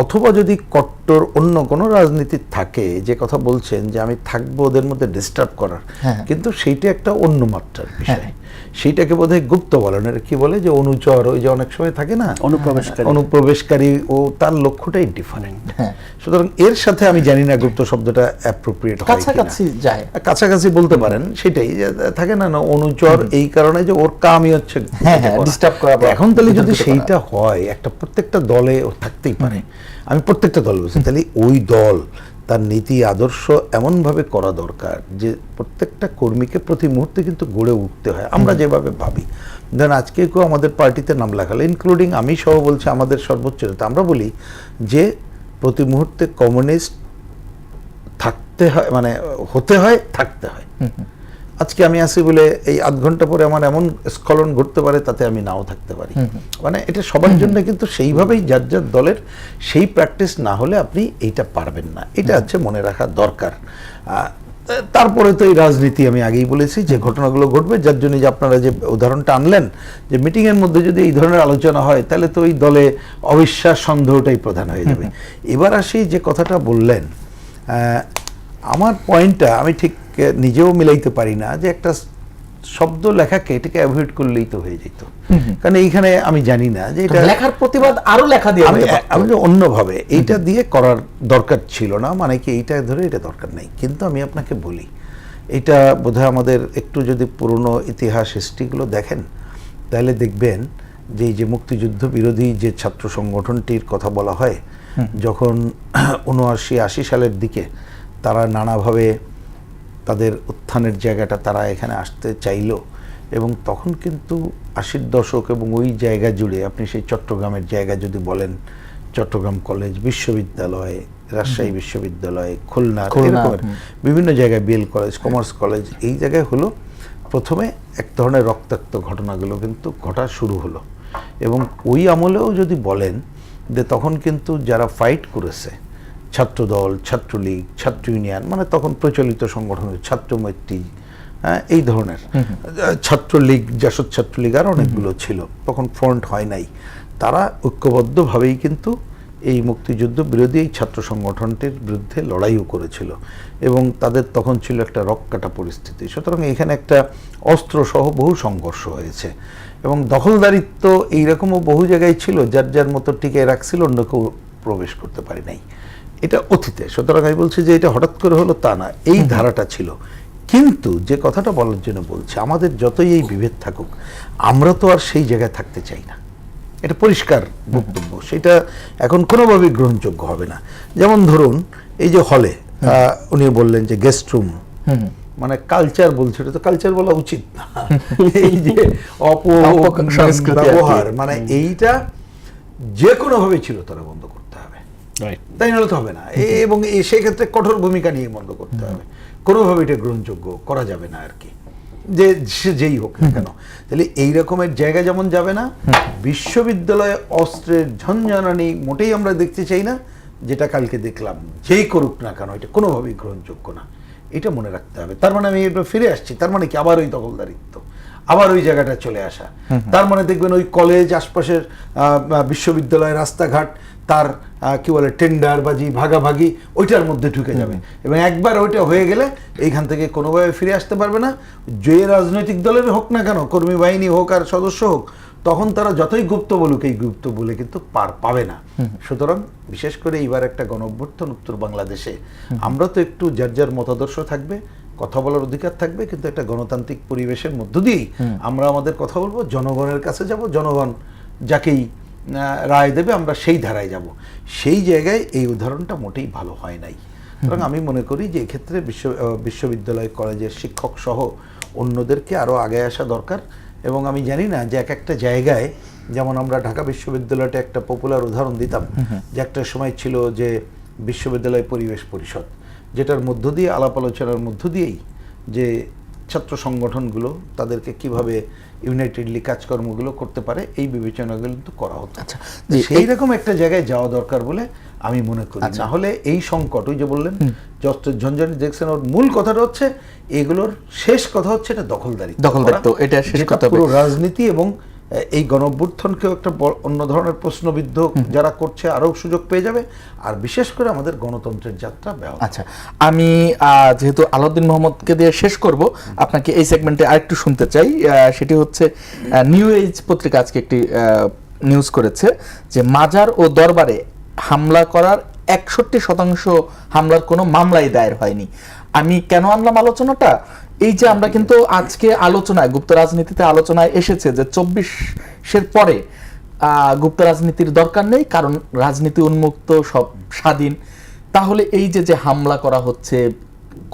অথবা যদি কট্টর অন্য কোনো রাজনীতি থাকে, যে কথা বলছেন যে আমি থাকবো ওদের মধ্যে ডিস্টার্ব করার, কিন্তু সেইটা একটা অন্য মাত্রার বিষয়। সেইটাকে বোধহয় গুপ্ত বলেন, এটা কি বলে যে অনুচর, ওই যে অনেক সময় থাকে না অনুপ্রবেশকারী, ও তার লক্ষ্যটাই ডিফারেন্ট। সুতরাং এর সাথে আমি জানি না গুপ্ত শব্দটা অ্যাপ্রোপ্রিয়েট হয় কাছাকাছি যায়, কাছাকাছি বলতে পারেন। সেটাই যে থাকে না অনুচর, এই কারণে যে ওর কামই হচ্ছে ডিস্টার্ব করা। এখন তাহলে যদি সেইটা হয়, একটা প্রত্যেকটা দলে ও থাকতেই পারে, আমি প্রত্যেকটা দল বলছি, তাহলে ওই দল তার নীতি আদর্শ এমনভাবে করা দরকার যে প্রত্যেকটা কর্মীকে প্রতি মুহূর্তে কিন্তু গড়ে উঠতে হয়। আমরা যেভাবে ভাবি, দেন আজকে কেউ আমাদের পার্টিতে নাম লেখালে, ইনক্লুডিং আমি সহ বলছি, আমাদের সর্বোচ্চ নেতা, আমরা বলি যে প্রতি মুহূর্তে কমিউনিস্ট থাকতে হয়, মানে হতে হয়, থাকতে হয়। আজকে আমি আসি বলে এই আধ ঘন্টা পরে আমার এমন স্খলন ঘটতে পারে, তাতে আমি নাও থাকতে পারি। মানে এটা সবার জন্য কিন্তু সেইভাবেই যার যার দলের সেই প্র্যাকটিস না হলে আপনি এইটা পারবেন না, এটা হচ্ছে মনে রাখা দরকার। তারপরে তো এই রাজনীতি আমি আগেই বলেছি যে ঘটনাগুলো ঘটবে, যার জন্য যে আপনারা যে উদাহরণটা আনলেন যে মিটিংয়ের মধ্যে যদি এই ধরনের আলোচনা হয়, তাহলে তো ওই দলে অবিশ্বাস সন্দেহটাই প্রধান হয়ে যাবে। এবার আসি যে কথাটা বললেন, আমার পয়েন্টটা আমি ঠিক নিজেও মিলাইতে পারি না যে একটা শব্দ লেখাকে এটাকে অ্যাভয়েড করলেই তো হয়ে যেত, কারণ এইখানে আমি জানি না যে এটা লেখার প্রতিবাদ আরো লেখা দিয়ে আমি অন্যভাবে এইটা দিয়ে করার দরকার ছিল না, মানে কি এইটা ধরে এটা দরকার নেই। কিন্তু আমি আপনাকে বলি, এটা বোধহয় আমাদের একটু যদি পুরনো ইতিহাস হিস্ট্রিগুলো দেখেন, তাহলে দেখবেন যে এই যে মুক্তিযুদ্ধ বিরোধী যে ছাত্র সংগঠনটির কথা বলা হয়, যখন 79-80 সালের দিকে তারা নানাভাবে তাদের উত্থানের জায়গাটা তারা এখানে আসতে চাইল, এবং তখন কিন্তু 80-র দশক এবং ওই জায়গা জুড়ে আপনি সেই চট্টগ্রামের জায়গা যদি বলেন, চট্টগ্রাম কলেজ, বিশ্ববিদ্যালয়, রাজশাহী বিশ্ববিদ্যালয়, খুলনা, এরকমের বিভিন্ন জায়গায়, বিএল কলেজ, কমার্স কলেজ, এই জায়গায় হলো প্রথমে এক ধরনের রক্তাক্ত ঘটনাগুলো কিন্তু ঘটা শুরু হলো। এবং ওই আমলেও যদি বলেন যে তখন কিন্তু যারা ফাইট করেছে, ছাত্রদল, ছাত্রলীগ, ছাত্র ইউনিয়ন, মানে তখন প্রচলিত সংগঠন ছাত্রমৈত্রী, এই ধরনের ছাত্রলীগ, জাসদ ছাত্রলীগ, আর অনেকগুলো ছিল, তখন ফ্রন্ট হয় নাই, তারা ঐক্যবদ্ধভাবেই কিন্তু এই মুক্তিযুদ্ধ বিরোধী এই ছাত্র সংগঠনটির বিরুদ্ধে লড়াইও করেছিল, এবং তাদের তখন ছিল একটা রক্কাটা পরিস্থিতি। সুতরাং এখানে একটা অস্ত্রসহ বহু সংঘর্ষ হয়েছে, এবং দখলদারিত্ব এইরকমও বহু জায়গায় ছিল, যার যার মতো টিকে রাখছিল, অন্য কেউ প্রবেশ করতে পারে নাই। এটা অতীতে। সুতরাং আমি বলছি যে এটা হঠাৎ করে হলো তা না, এই ধারাটা ছিল। কিন্তু যে কথাটা বলার জন্য বলছি, আমাদের যতই এই বিভেদ থাকুক, আমরা তো আর সেই জায়গায় থাকতে চাই না, এটা পরিষ্কার বক্তব্য, সেটা এখন কোনোভাবেই গ্রহণযোগ্য হবে না। যেমন ধরুন এই যে হলে উনি বললেন যে গেস্ট রুম, মানে কালচার বলছে, এটা তো কালচার বলা উচিত না, এই যে অপব্যবহার, মানে এইটা যে কোনোভাবে ছিল তারা বন্ধ করতে হবে, তাই নাহলে তো হবে না। এবং সেক্ষেত্রে কঠোর ভূমিকা নিয়ে বন্ধ করতে হবে, কোনোভাবে এটা গ্রহণযোগ্য করা যাবে না আর কি, যে সে যেই হোক না কেন। তাহলে এই রকমের জায়গা যেমন যাবে না, বিশ্ববিদ্যালয়ে অস্ত্রের ঝনঝনানি মোটেই আমরা দেখতে চাই না, যেটা কালকে দেখলাম, যেই করুক না কেন এটা কোনোভাবেই গ্রহণযোগ্য না, এটা মনে রাখতে হবে। তার মানে আমি এটা ফিরে আসছি, তার মানে কি আবার ওই দখলদারিত্ব, আবার ওই জায়গাটা চলে আসা। তার মানে দেখবেন ওই কলেজ, আশপাশের বিশ্ববিদ্যালয়, রাস্তাঘাট, তার কি বলে টেন্ডারবাজি, ভাগাভাগি, ওইটার মধ্যে ঢুকে যাবে, এবং একবার ওইটা হয়ে গেলে এইখান থেকে কোনোভাবে ফিরে আসতে পারবে না। যে রাজনৈতিক দলের হোক না কেন, কর্মী বাহিনী হোক আর সদস্য হোক, তখন তারা যতই গুপ্ত বলুক, এই গুপ্ত বলে কিন্তু পার পাবে না। সুতরাং বিশেষ করে এইবার একটা গণঅভ্যুত্থান উত্তর বাংলাদেশে, আমরা তো একটু যার যার মতাদর্শ থাকবে, কথা বলার অধিকার থাকবে, কিন্তু একটা গণতান্ত্রিক পরিবেশের মধ্য দিয়েই আমরা আমাদের কথা বলবো, জনগণের কাছে যাব, জনগণ যাকেই রায় দেবে আমরা সেই ধারায় যাব। সেই জায়গায় এই উদাহরণটা মোটেই ভালো হয় নাই। সুতরাং আমি মনে করি যে এক্ষেত্রে বিশ্ববিদ্যালয়, কলেজের শিক্ষক সহ অন্যদেরকে আরও আগে আসা দরকার। এবং আমি জানি না যে এক একটা জায়গায়, যেমন আমরা ঢাকা বিশ্ববিদ্যালয়টা একটা পপুলার উদাহরণ দিতাম, যে একটা সময় ছিল যে বিশ্ববিদ্যালয় পরিবেশ পরিষদ, যেটার মধ্য দিয়ে আলাপ আলোচনার মধ্য দিয়েই যে ছাত্র সংগঠনগুলো তাদেরকে কিভাবে ইউনাইটেডলি কাজকর্মগুলো করতে পারে, এই বিবেচনাগুলো কিন্তু করা হতো। সেই রকম একটা জায়গায় যাওয়া দরকার বলে আমি মনে করি। না হলে এই সংকট, ওই যে বললেন ঝঞ্ঝানি দেখছেন, ওর মূল কথাটা হচ্ছে, এগুলোর শেষ কথা হচ্ছে এটা দখলদারিত্ব, এটা শেষ কথা, পুরো রাজনীতি এবং এই গণঅভ্যুত্থানকেও একটা অন্য ধরনের প্রশ্নবিদ্ধ যারা করছে আরও সুযোগ পেয়ে যাবে, আর বিশেষ করে আমাদের গণতন্ত্রের যাত্রা ব্যাহত। আচ্ছা, আমি যেহেতু আলাউদ্দিন মোহাম্মদকে দিয়ে শেষ করব, আপনাকে এই সেগমেন্টে আরেকটু শুনতে চাই। সেটি হচ্ছে নিউ এজ পত্রিকা আজকে একটি নিউজ করেছে যে মাজার ও দরবারে হামলা করার 61% হামলার কোনো মামলাই দায়ের হয়নি। আমি কেন আনলাম আলোচনাটা, এই যে আমরা কিন্তু আজকে আলোচনায় গুপ্ত রাজনীতিতে আলোচনায় এসেছে যে 24-এর পরে গুপ্ত রাজনীতির দরকার নেই, কারণ রাজনীতি উন্মুক্ত, সব স্বাধীন। তাহলে এই যে হামলা করা হচ্ছে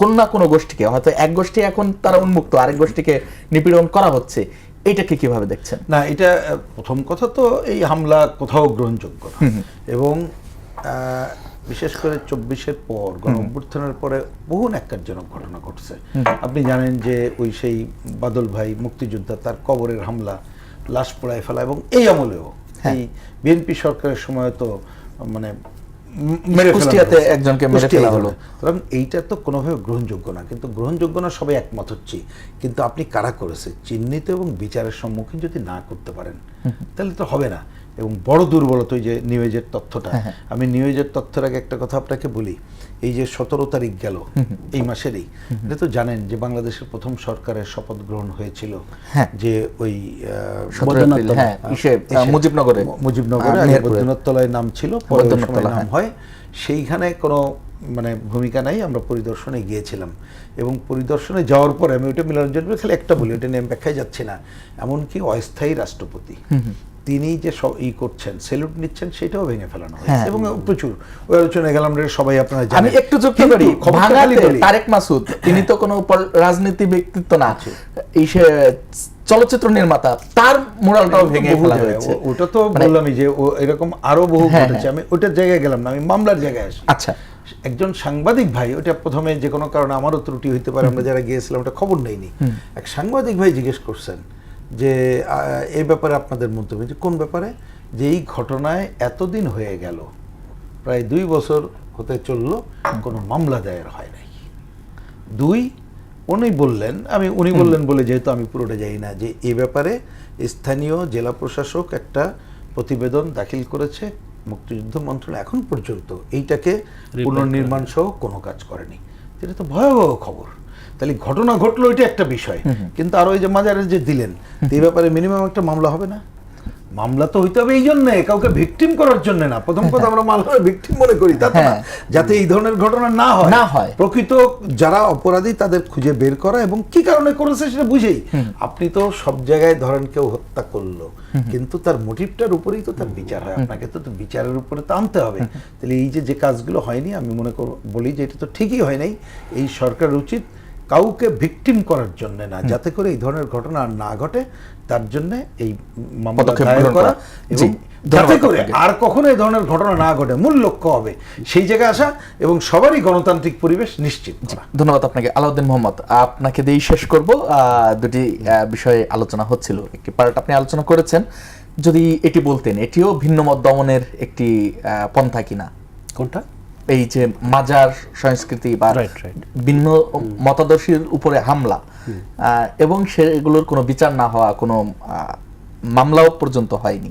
কোন না কোনো গোষ্ঠীকে, হয়তো এক গোষ্ঠী এখন তারা উন্মুক্ত, আরেক গোষ্ঠীকে নিপীড়ন করা হচ্ছে, এইটাকে কিভাবে দেখছেন? না, এটা প্রথম কথা তো এই হামলা কোথাও গ্রহণযোগ্য না, এবং বিশেষ করে 24-এর পর গণঅভ্যুত্থানের পরে বহু ন্যাক্কারজনক ঘটনা ঘটছে। আপনি জানেন যে ওই সেই বাদল ভাই মুক্তিযোদ্ধা, তার কবরের হামলা, লাশ পোড়ায় ফেলা, এবং এই আমলেও এই বিএনপি সরকারের সময় তো মানে কুষ্টিয়াতে একজনকে মেরে ফেলা হলো। কারণ এইটা তো কোনোভাবে গ্রহণযোগ্য না, কিন্তু গ্রহণযোগ্য না সবাই একমত হচ্ছি, কিন্তু আপনি কারা করেছে চিহ্নিত এবং বিচারের সম্মুখীন যদি না করতে পারেন তাহলে তো হবে না। এবং বড় দুর্বলতা ওই যে নিউজের তথ্যটা, আমি নিউজের তথ্যের আগে একটা কথা আপনাকে বলি, এই যে 17 তারিখ গেল এই মাসেরই, এটা তো জানেন যে বাংলাদেশের প্রথম সরকারের শপথ গ্রহণ হয়েছিল যে ওই মুজিবনগরে, আগে বৈদ্যনাথতলায় নাম ছিল, পরে নাম হয়, সেইখানে কোনো মানে ভূমিকা নাই। আমরা পরিদর্শনে গিয়েছিলাম, এবং পরিদর্শনে যাওয়ার পরে আমি ওইটা মিলনের জন্য খালি একটা বলি, ওটা নিয়ে ব্যাখ্যায় যাচ্ছি না, এমনকি অস্থায়ী রাষ্ট্রপতি তিনি যে করছেন, সেলুট নিচ্ছেন, সেটাও ভেঙে ফেলানো হয়েছে, এবং প্রচুর ওই আলোচনায় গেলাম, সবাই আপনারা জানেন। আমি একটু যুক্ত করি, তারেক মাসুদ তিনি তো কোনো রাজনীতি ব্যক্তিত্ব না, এই চলচ্চিত্র নির্মাতা, তার মোরালটাও ভেঙে ফেলা হয়েছে। ওটা তো বললামই যে এরকম আরো বহু ঘটেছে, আমি ওইটার জায়গায় গেলাম না, আমি মামলার জায়গায় আসি। আচ্ছা, একজন সাংবাদিক ভাই, ওটা প্রথমে যে কোনো কারণে আমারও ত্রুটি হইতে পারে, আমরা যারা গিয়েছিলাম ওটা খবর নেইনি, এক সাংবাদিক ভাই জিজ্ঞেস করছেন যে এই ব্যাপারে আপনাদের মন্তব্য, যে কোন ব্যাপারে, যে এই ঘটনায় এতদিন হয়ে গেল, প্রায় 2 বছর হতে চললো, কোনো মামলা দায়ের হয় নাই। উনি বললেন বলে যেহেতু আমি পুরোটা জানি না, যে এই ব্যাপারে স্থানীয় জেলা প্রশাসক একটা প্রতিবেদন দাখিল করেছে, মুক্তিযুদ্ধ মন্ত্রণালয় এখন পর্যন্ত এইটাকে পুনর্নির্মাণ সহ কোনো কাজ করেনি। এটা তো ভয়াবহ খবর। তাহলে ঘটনা ঘটলো, এটা একটা বিষয়, কিন্তু আরো ওই যে মাজারে যে দিলেন, এই ব্যাপারে মিনিমাম একটা মামলা হবে না? মামলা তো হইতে হবে এই জন্য, কাউকে ভিকটিম করার জন্য না। প্রথম কথা, আমরা মামলার ভিকটিম মনে করি তা না, যাতে এই ধরনের ঘটনা না হয়, প্রকৃত যারা অপরাধী তাদের খুঁজে বের করা, এবং কি কারণে করেছে সেটা বুঝেই। আপনি তো সব জায়গায় ধরেন কেউ হত্যা করলো, কিন্তু তার মোটিভটার উপরেই তো তার বিচার হয়, আপনাকে তো বিচারের উপরে তো আনতে হবে। তাহলে এই যে কাজগুলো হয়নি, আমি বলি যে এটা তো ঠিকই হয় নাই। এই সরকারের উচিত কাউকে ভিকটিম করার জন্য না, যাতে করে এই ধরনের ঘটনা আর না ঘটে, তার জন্য এই মামলা দায়ের করা, এবং যাতে করে আর কখনো এই ধরনের ঘটনা না ঘটে, মূল লক্ষ্য হবে সেই জায়গায় আসা, এবং সবারই গণতান্ত্রিক পরিবেশ নিশ্চিত করা। ধন্যবাদ আপনাকে। আলাউদ্দিন মোহাম্মদ, আপনাকে দিয়েই শেষ করব। দুটি বিষয়ে আলোচনা হচ্ছিল, একটি পার্ট আপনি আলোচনা করেছেন, যদি এটি বলতেন এটিও ভিন্ন মত দমনের একটি পন্থা কিনা। কোনটা? এই যে মাজার সংস্কৃতি বা ভিন্ন মতাদর্শীর উপরে হামলা, এবং সেগুলোর কোনো বিচার না হওয়া, কোনো মামলাও পর্যন্ত হয়নি।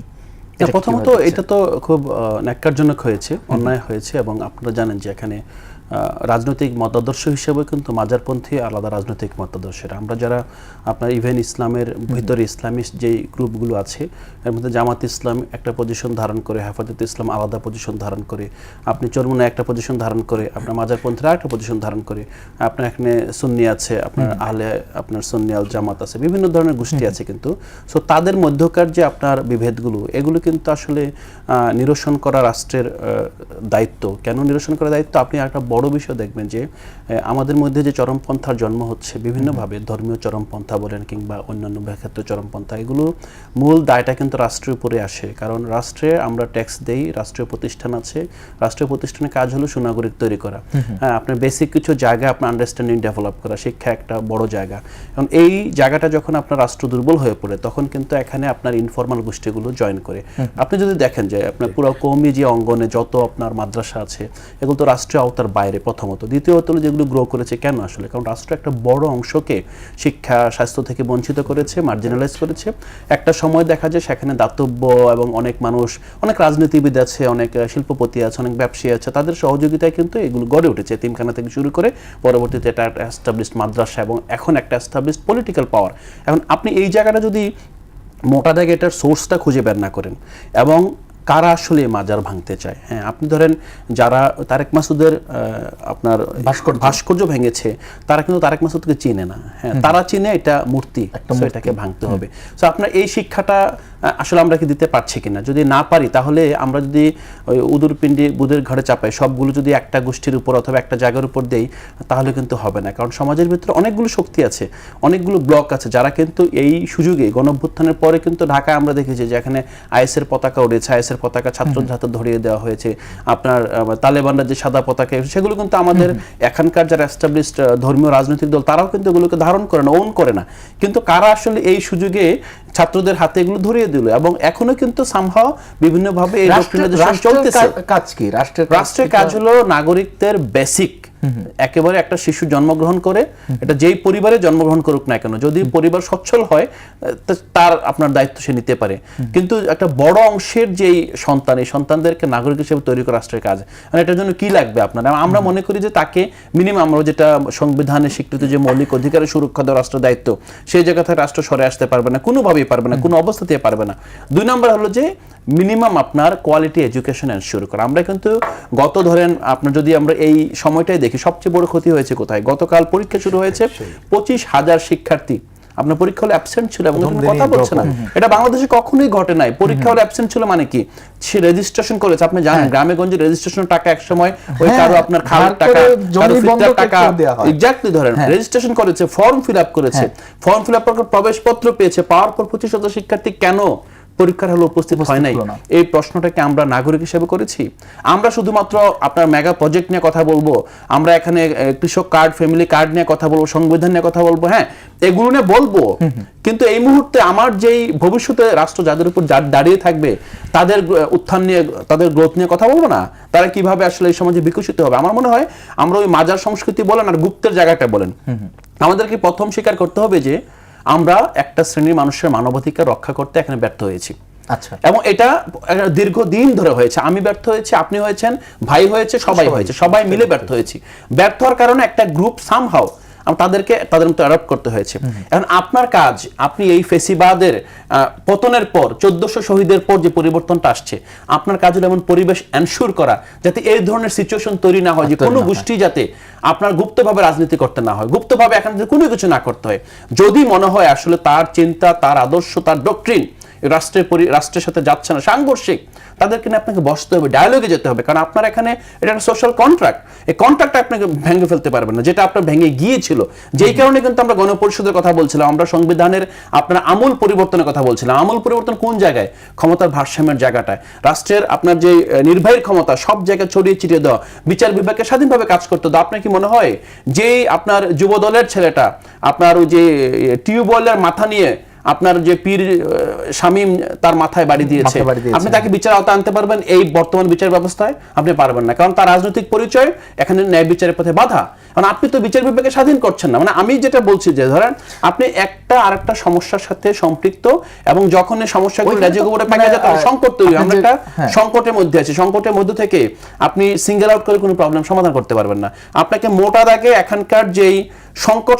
প্রথমত এটা তো খুব ন্যাক্কারজনক হয়েছে, অন্যায় হয়েছে, এবং আপনারা জানেন যে এখানে রাজনৈতিক মতাদর্শ হিসেবে কিন্তু মাজারপন্থী আলাদা রাজনৈতিক মতাদর্শের। আমরা যারা আপনার ইভেন ইসলামের ভিতরে ইসলামিস্ট যেই গ্রুপগুলো আছে, এর মধ্যে জামাত ইসলাম একটা পজিশন ধারণ করে, হেফাজত ইসলাম আলাদা পজিশন ধারণ করে, আপনি চরমুনা একটা পজিশন ধারণ করে, আপনার মাজারপন্থীরা একটা পজিশন ধারণ করে, আপনার এখানে সুন্নি আছে, আপনার আহলে আপনার সুন্নি আল জামাত আছে, বিভিন্ন ধরনের গোষ্ঠী আছে। কিন্তু সো তাদের মধ্যকার যে আপনার বিভেদগুলো, এগুলো কিন্তু আসলে নিরসন করা রাষ্ট্রের দায়িত্ব। কেন নিরসন করা দায়িত্ব? আপনি একটা বড় বিষয় দেখবেন যে আমাদের মধ্যে যে চরমপন্থার জন্ম হচ্ছে বিভিন্নভাবে, ধর্মীয় চরমপন্থা বলেন কিংবা অন্যান্য ক্ষেত্রে চরমপন্থা, এগুলো মূল দায়টা কিন্তু রাষ্ট্রের উপরে আসে। কারণ রাষ্ট্রে আমরা ট্যাক্স দেই, রাষ্ট্রীয় প্রতিষ্ঠান আছে, রাষ্ট্রীয় প্রতিষ্ঠানের কাজ হলো সুনাগরিক তৈরি করা, হ্যাঁ, আপনার বেসিক কিছু জায়গা আপনার আন্ডারস্ট্যান্ডিং ডেভেলপ করা, শিক্ষা একটা বড় জায়গা। এবং এই জায়গাটা যখন আপনার রাষ্ট্র দুর্বল হয়ে পড়ে, তখন কিন্তু এখানে আপনার ইনফরমাল গোষ্ঠীগুলো জয়েন করে। আপনি যদি দেখেন যে আপনার পুরো কওমি যে অঙ্গনে যত আপনার মাদ্রাসা আছে, এগুলো তো রাষ্ট্রীয় আওতার বাইরে, বাইরে প্রথমত। দ্বিতীয়ত হলো যেগুলো গ্রো করেছে কেন আসলে, কারণ রাষ্ট্র একটা বড় অংশকে শিক্ষা স্বাস্থ্য থেকে বঞ্চিত করেছে, মার্জিনালাইজ করেছে। একটা সময় দেখা যায় সেখানে দাতব্য এবং অনেক মানুষ, অনেক রাজনীতিবিদ আছে, অনেক শিল্পপতি আছে, অনেক ব্যবসায়ী আছে, তাদের সহযোগিতায় কিন্তু এগুলো গড়ে উঠেছে, এতিমখানা থেকে শুরু করে পরবর্তীতে এটা একটা এস্টাবলিশড মাদ্রাসা এবং এখন একটা এস্টাবলিশড পলিটিক্যাল পাওয়ার। এখন আপনি এই জায়গাটা যদি মোটা দাগে এটার সোর্সটা খুঁজে বের না করেন এবং কারা আসলে মাজার ভাঙতে চায়, হ্যাঁ আপনি ধরেন যারা তারেক মাসুদের আপনার ভাস্কর্য ভেঙেছে তারা কিন্তু তারেক মাসুদকে চিনে না, হ্যাঁ তারা চিনে এটা মূর্তি, এটাকে ভাঙতে হবে। সো আপনার এই শিক্ষাটা আসলে আমরা কি দিতে পারছি কিনা, যদি না পারি তাহলে আমরা যদি ওই উদুর পিণ্ডি বুধের ঘরে চাপাই সবগুলো যদি একটা গোষ্ঠীর উপর অথবা একটা জায়গার উপর দেই তাহলে কিন্তু হবে না। কারণ সমাজের ভিতরে অনেকগুলো শক্তি আছে, অনেকগুলো ব্লক আছে যারা কিন্তু এই সুযোগে গণঅভ্যুত্থানের পরে কিন্তু ঢাকায় আমরা দেখেছি যে এখানে আইএসের পতাকা উড়েছে, আইএসের পতাকা ছাত্রদের হাতে ধরিয়ে দেওয়া হয়েছে, আপনার তালেবানরা যে সাদা পতাকা সেগুলো কিন্তু আমাদের এখানকার যারা এস্টাবলিশড ধর্মীয় রাজনৈতিক দল তারাও কিন্তু এগুলোকে ধারণ করে না, ওন করে না। কিন্তু কারা আসলে এই সুযোগে ছাত্রদের হাতে এগুলো ধরিয়ে দিল এবং এখনো কিন্তু সামহাও বিভিন্নভাবে এই ডক্ট্রিনাইজেশন চলতেছে। কাজ কি রাষ্ট্রের কাজ হলো নাগরিকদের বেসিক, একেবারে একটা শিশু জন্মগ্রহণ করে এটা যেই পরিবারে জন্মগ্রহণ করুক না কেন, যদি পরিবার সচ্ছল হয় তার আপনার দায়িত্ব সে নিতে পারে। কিন্তু একটা বড় অংশের যেই সন্তান, এই সন্তানদেরকে নাগরিক হিসেবে তৈরি করা রাষ্ট্রের কাজ। মানে এটার জন্য কি লাগবে আপনার, আমরা মনে করি যে তাকে মিনিমাম আমরা যেটা সংবিধানে স্বীকৃত যে মৌলিক অধিকারের সুরক্ষা দেওয়া রাষ্ট্র দায়িত্ব, সেই জায়গা থেকে রাষ্ট্র সরে আসতে পারবে না, কোনোভাবেই পারবে না, কোনো অবস্থাতেই পারবে না। 2 নম্বর হলো যে মিনিমাম আপনার কোয়ালিটি এডুকেশন এনশিওর করা। আমরা কিন্তু গত ধরেন আপনার যদি আমরা এই সময়টাই দেখি সবচেয়ে বড় ক্ষতি হয়েছে কোথায়, গতকাল পরীক্ষা শুরু হয়েছে, 25,000 শিক্ষার্থী আপনার পরীক্ষা হলে অ্যাবসেন্ট ছিল এবং কথা বলছে না। এটা বাংলাদেশে কখনোই ঘটে নাই। পরীক্ষা হলে অ্যাবসেন্ট ছিল মানে কি, সে রেজিস্ট্রেশন করেছে, আপনি জানেন গ্রামে গঞ্জে রেজিস্ট্রেশন টাকা এক সময় ওই কারো আপনার খাওয়ার টাকা, কারো ফিতরার টাকা, এক্স্যাক্টলি ধরেন রেজিস্ট্রেশন করেছে, ফর্ম ফিল আপ করেছে, ফর্ম ফিল আপ করে প্রবেশপত্র পেয়েছে, পাওয়ার পর 25,000 শিক্ষার্থী কেন পরীক্ষার হলে উপস্থিত হয় নাই? এই প্রশ্নটাকে আমরা নাগরিক হিসেবে করেছি? আমরা শুধুমাত্র আপনার মেগা প্রজেক্ট নিয়ে কথা বলবো, আমরা এখানে কৃষক কার্ড, ফ্যামিলি কার্ড নিয়ে কথা বলবো, সংবিধান নিয়ে কথা বলবো, হ্যাঁ এগুলো নিয়ে বলবো, কিন্তু এই মুহূর্তে আমার যেই ভবিষ্যতে রাষ্ট্র যাদের উপর দাঁড়িয়ে থাকবে তাদের উত্থান নিয়ে, তাদের গ্রোথ নিয়ে কথা বলবো না, তারা কিভাবে আসলে এই সমাজে বিকশিত হবে? আমার মনে হয় আমরা ওই মাজার সংস্কৃতি বলেন আর গুপ্তের জায়গাটা বলেন, আমাদেরকে প্রথম স্বীকার করতে হবে যে আমরা একটা শ্রেণীর মানুষের মানবাধিকার রক্ষা করতে এখানে ব্যর্থ হয়েছি। আচ্ছা, এবং এটা দীর্ঘদিন ধরে হয়েছে। আমি ব্যর্থ হয়েছি, আপনি হয়েছেন, ভাই হয়েছে, সবাই হয়েছে, সবাই মিলে ব্যর্থ হয়েছি। ব্যর্থ হওয়ার কারণে একটা গ্রুপ সামহাও তাদেরকে তাদের মতো অ্যাডপ্ট করতে হয়েছে। এখন আপনার কাজ, আপনি এই ফেসিবাদের পতনের পর 1400 শহীদের পর যে পরিবর্তনটা আসছে, আপনার কাজ হলো এমন পরিবেশ এনশিওর করা যাতে এই ধরনের সিচুয়েশন তৈরি না হয়, যে কোনো গোষ্ঠী যাতে আপনার গুপ্তভাবে রাজনীতি করতে না হয়, গুপ্তভাবে এখানে কোনো কিছু না করতে হয়। যদি মনে হয় আসলে তার চিন্তা, তার আদর্শ, তার ডক্ট্রিন রাষ্ট্রের সাথে যাচ্ছে না, সাংঘর্ষিক, তাদেরকে নিয়ে আপনাকে বসতে হবে, ডায়ালগে যেতে হবে। কারণ আপনার এখানে এটা একটা সোশ্যাল কন্ট্রাক্ট, এই কন্ট্রাক্টটা আপনাকে ভেঙে ফেলতে পারবেন না, যেটা আপনার ভেঙে গিয়েছিল। যেই কারণে কিন্তু আমরা গণপরিষদের কথা বলছিলাম, আমরা সংবিধানের আপনার আমূল পরিবর্তনের কথা বলছিলাম। আমূল পরিবর্তন কোন জায়গায়? ক্ষমতার ভারসাম্যের জায়গাটায়, রাষ্ট্রের আপনার যে নির্বাহীর ক্ষমতা সব জায়গায় ছড়িয়ে ছিটিয়ে দেওয়া, বিচার বিভাগকে স্বাধীনভাবে কাজ করতে দেওয়া। আপনার কি মনে হয় যে আপনার যুব দলের ছেলেটা আপনার ওই যে টিউবওয়েলের মাথা নিয়ে আপনার যে পীর শামীম তার মাথায় বাড়ি দিয়েছে, আপনি তাকে বিচার আওতায় আনতে পারবেন এই বর্তমান বিচার ব্যবস্থায়? আপনি পারবেন না, কারণ তার রাজনৈতিক পরিচয় এখানে ন্যায় বিচারের পথে বাধা। কারণ আপনি তো বিচার বিভাগকে স্বাধীন করছেন না। মানে আমি যেটা বলছি যে ধরেন আপনি একটা আরেকটা সমস্যার সাথে সম্পৃক্ত, এবং যখন এই সমস্যাগুলো রাজ্যের উপরে পাকা যায় তখন সংকট তৈরি। আমরা একটা সংকটের মধ্যে আছি, সংকটের মধ্যে থেকে আপনি সিঙ্গেল আউট করে কোনো প্রবলেম সমাধান করতে পারবেন না। আপনাকে মোটা দাগে এখানকার যেই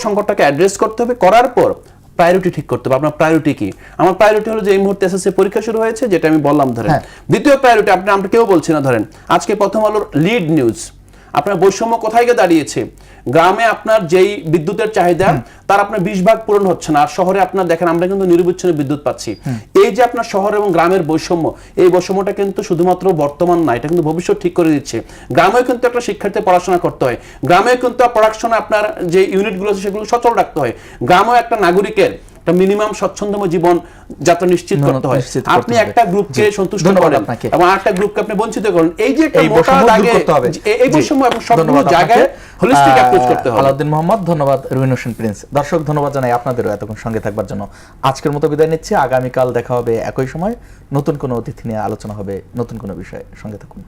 সংকটটাকে অ্যাড্রেস করতে হবে, করার পর প্রায়োরিটি ঠিক করতে হবে। আপনার প্রায়োরিটি কি? আমার প্রায়োরিটি হলো যে এই মুহূর্তে এসএসসি পরীক্ষা শুরু হয়েছে, যেটা আমি বললাম ধরেন। দ্বিতীয় প্রায়োরিটি আমরা কেউ বলছি না, ধরেন আজকে প্রথম আলোর লিড নিউজ, আপনার বৈষম্য কোথায় গিয়ে দাঁড়িয়েছে? গ্রামে আপনার যেই বিদ্যুতের চাহিদা তার আপনার 20 ভাগ পূরণ হচ্ছে না, আর শহরে আপনার দেখেন আমরা কিন্তু নিরবিচ্ছিন্ন বিদ্যুৎ পাচ্ছি। এই যে আপনার শহর এবং গ্রামের বৈষম্য, এই বৈষম্যটা কিন্তু শুধুমাত্র বর্তমান না, এটা কিন্তু ভবিষ্যৎ ঠিক করে দিচ্ছে। গ্রামেও কিন্তু একটা শিক্ষার্থী পড়াশোনা করতে হয়, গ্রামেও কিন্তু পড়াশোনা আপনার যে ইউনিটগুলো আছে সেগুলো সচল রাখতে হয়, গ্রামেও একটা নাগরিকের একটা মিনিমাম স্বচ্ছন্দ্য জীবন যাতে নিশ্চিত করতে হয়। আপনি একটা গ্রুপকে সন্তুষ্ট করেন এবং আরেকটা গ্রুপকে আপনি বঞ্চিত করেন, এই যে একটা মোটা দাগে এই বৈষম্য এবং সবগুলো জায়গায় হোলিস্টিক অ্যাপ্রোচ করতে হবে। আলাউদ্দিন মোহাম্মদ, ধন্যবাদ। রুবিন হোসেন প্রিন্স, দর্শক ধন্যবাদ জানাই আপনাদেরও এতক্ষণ সঙ্গে থাকবার জন্য। আজকের মতো বিদায় নিচ্ছি, আগামীকাল দেখা হবে একই সময়, নতুন কোনো অতিথি নিয়ে আলোচনা হবে, নতুন কোনো বিষয়ে। সঙ্গে থাকুন।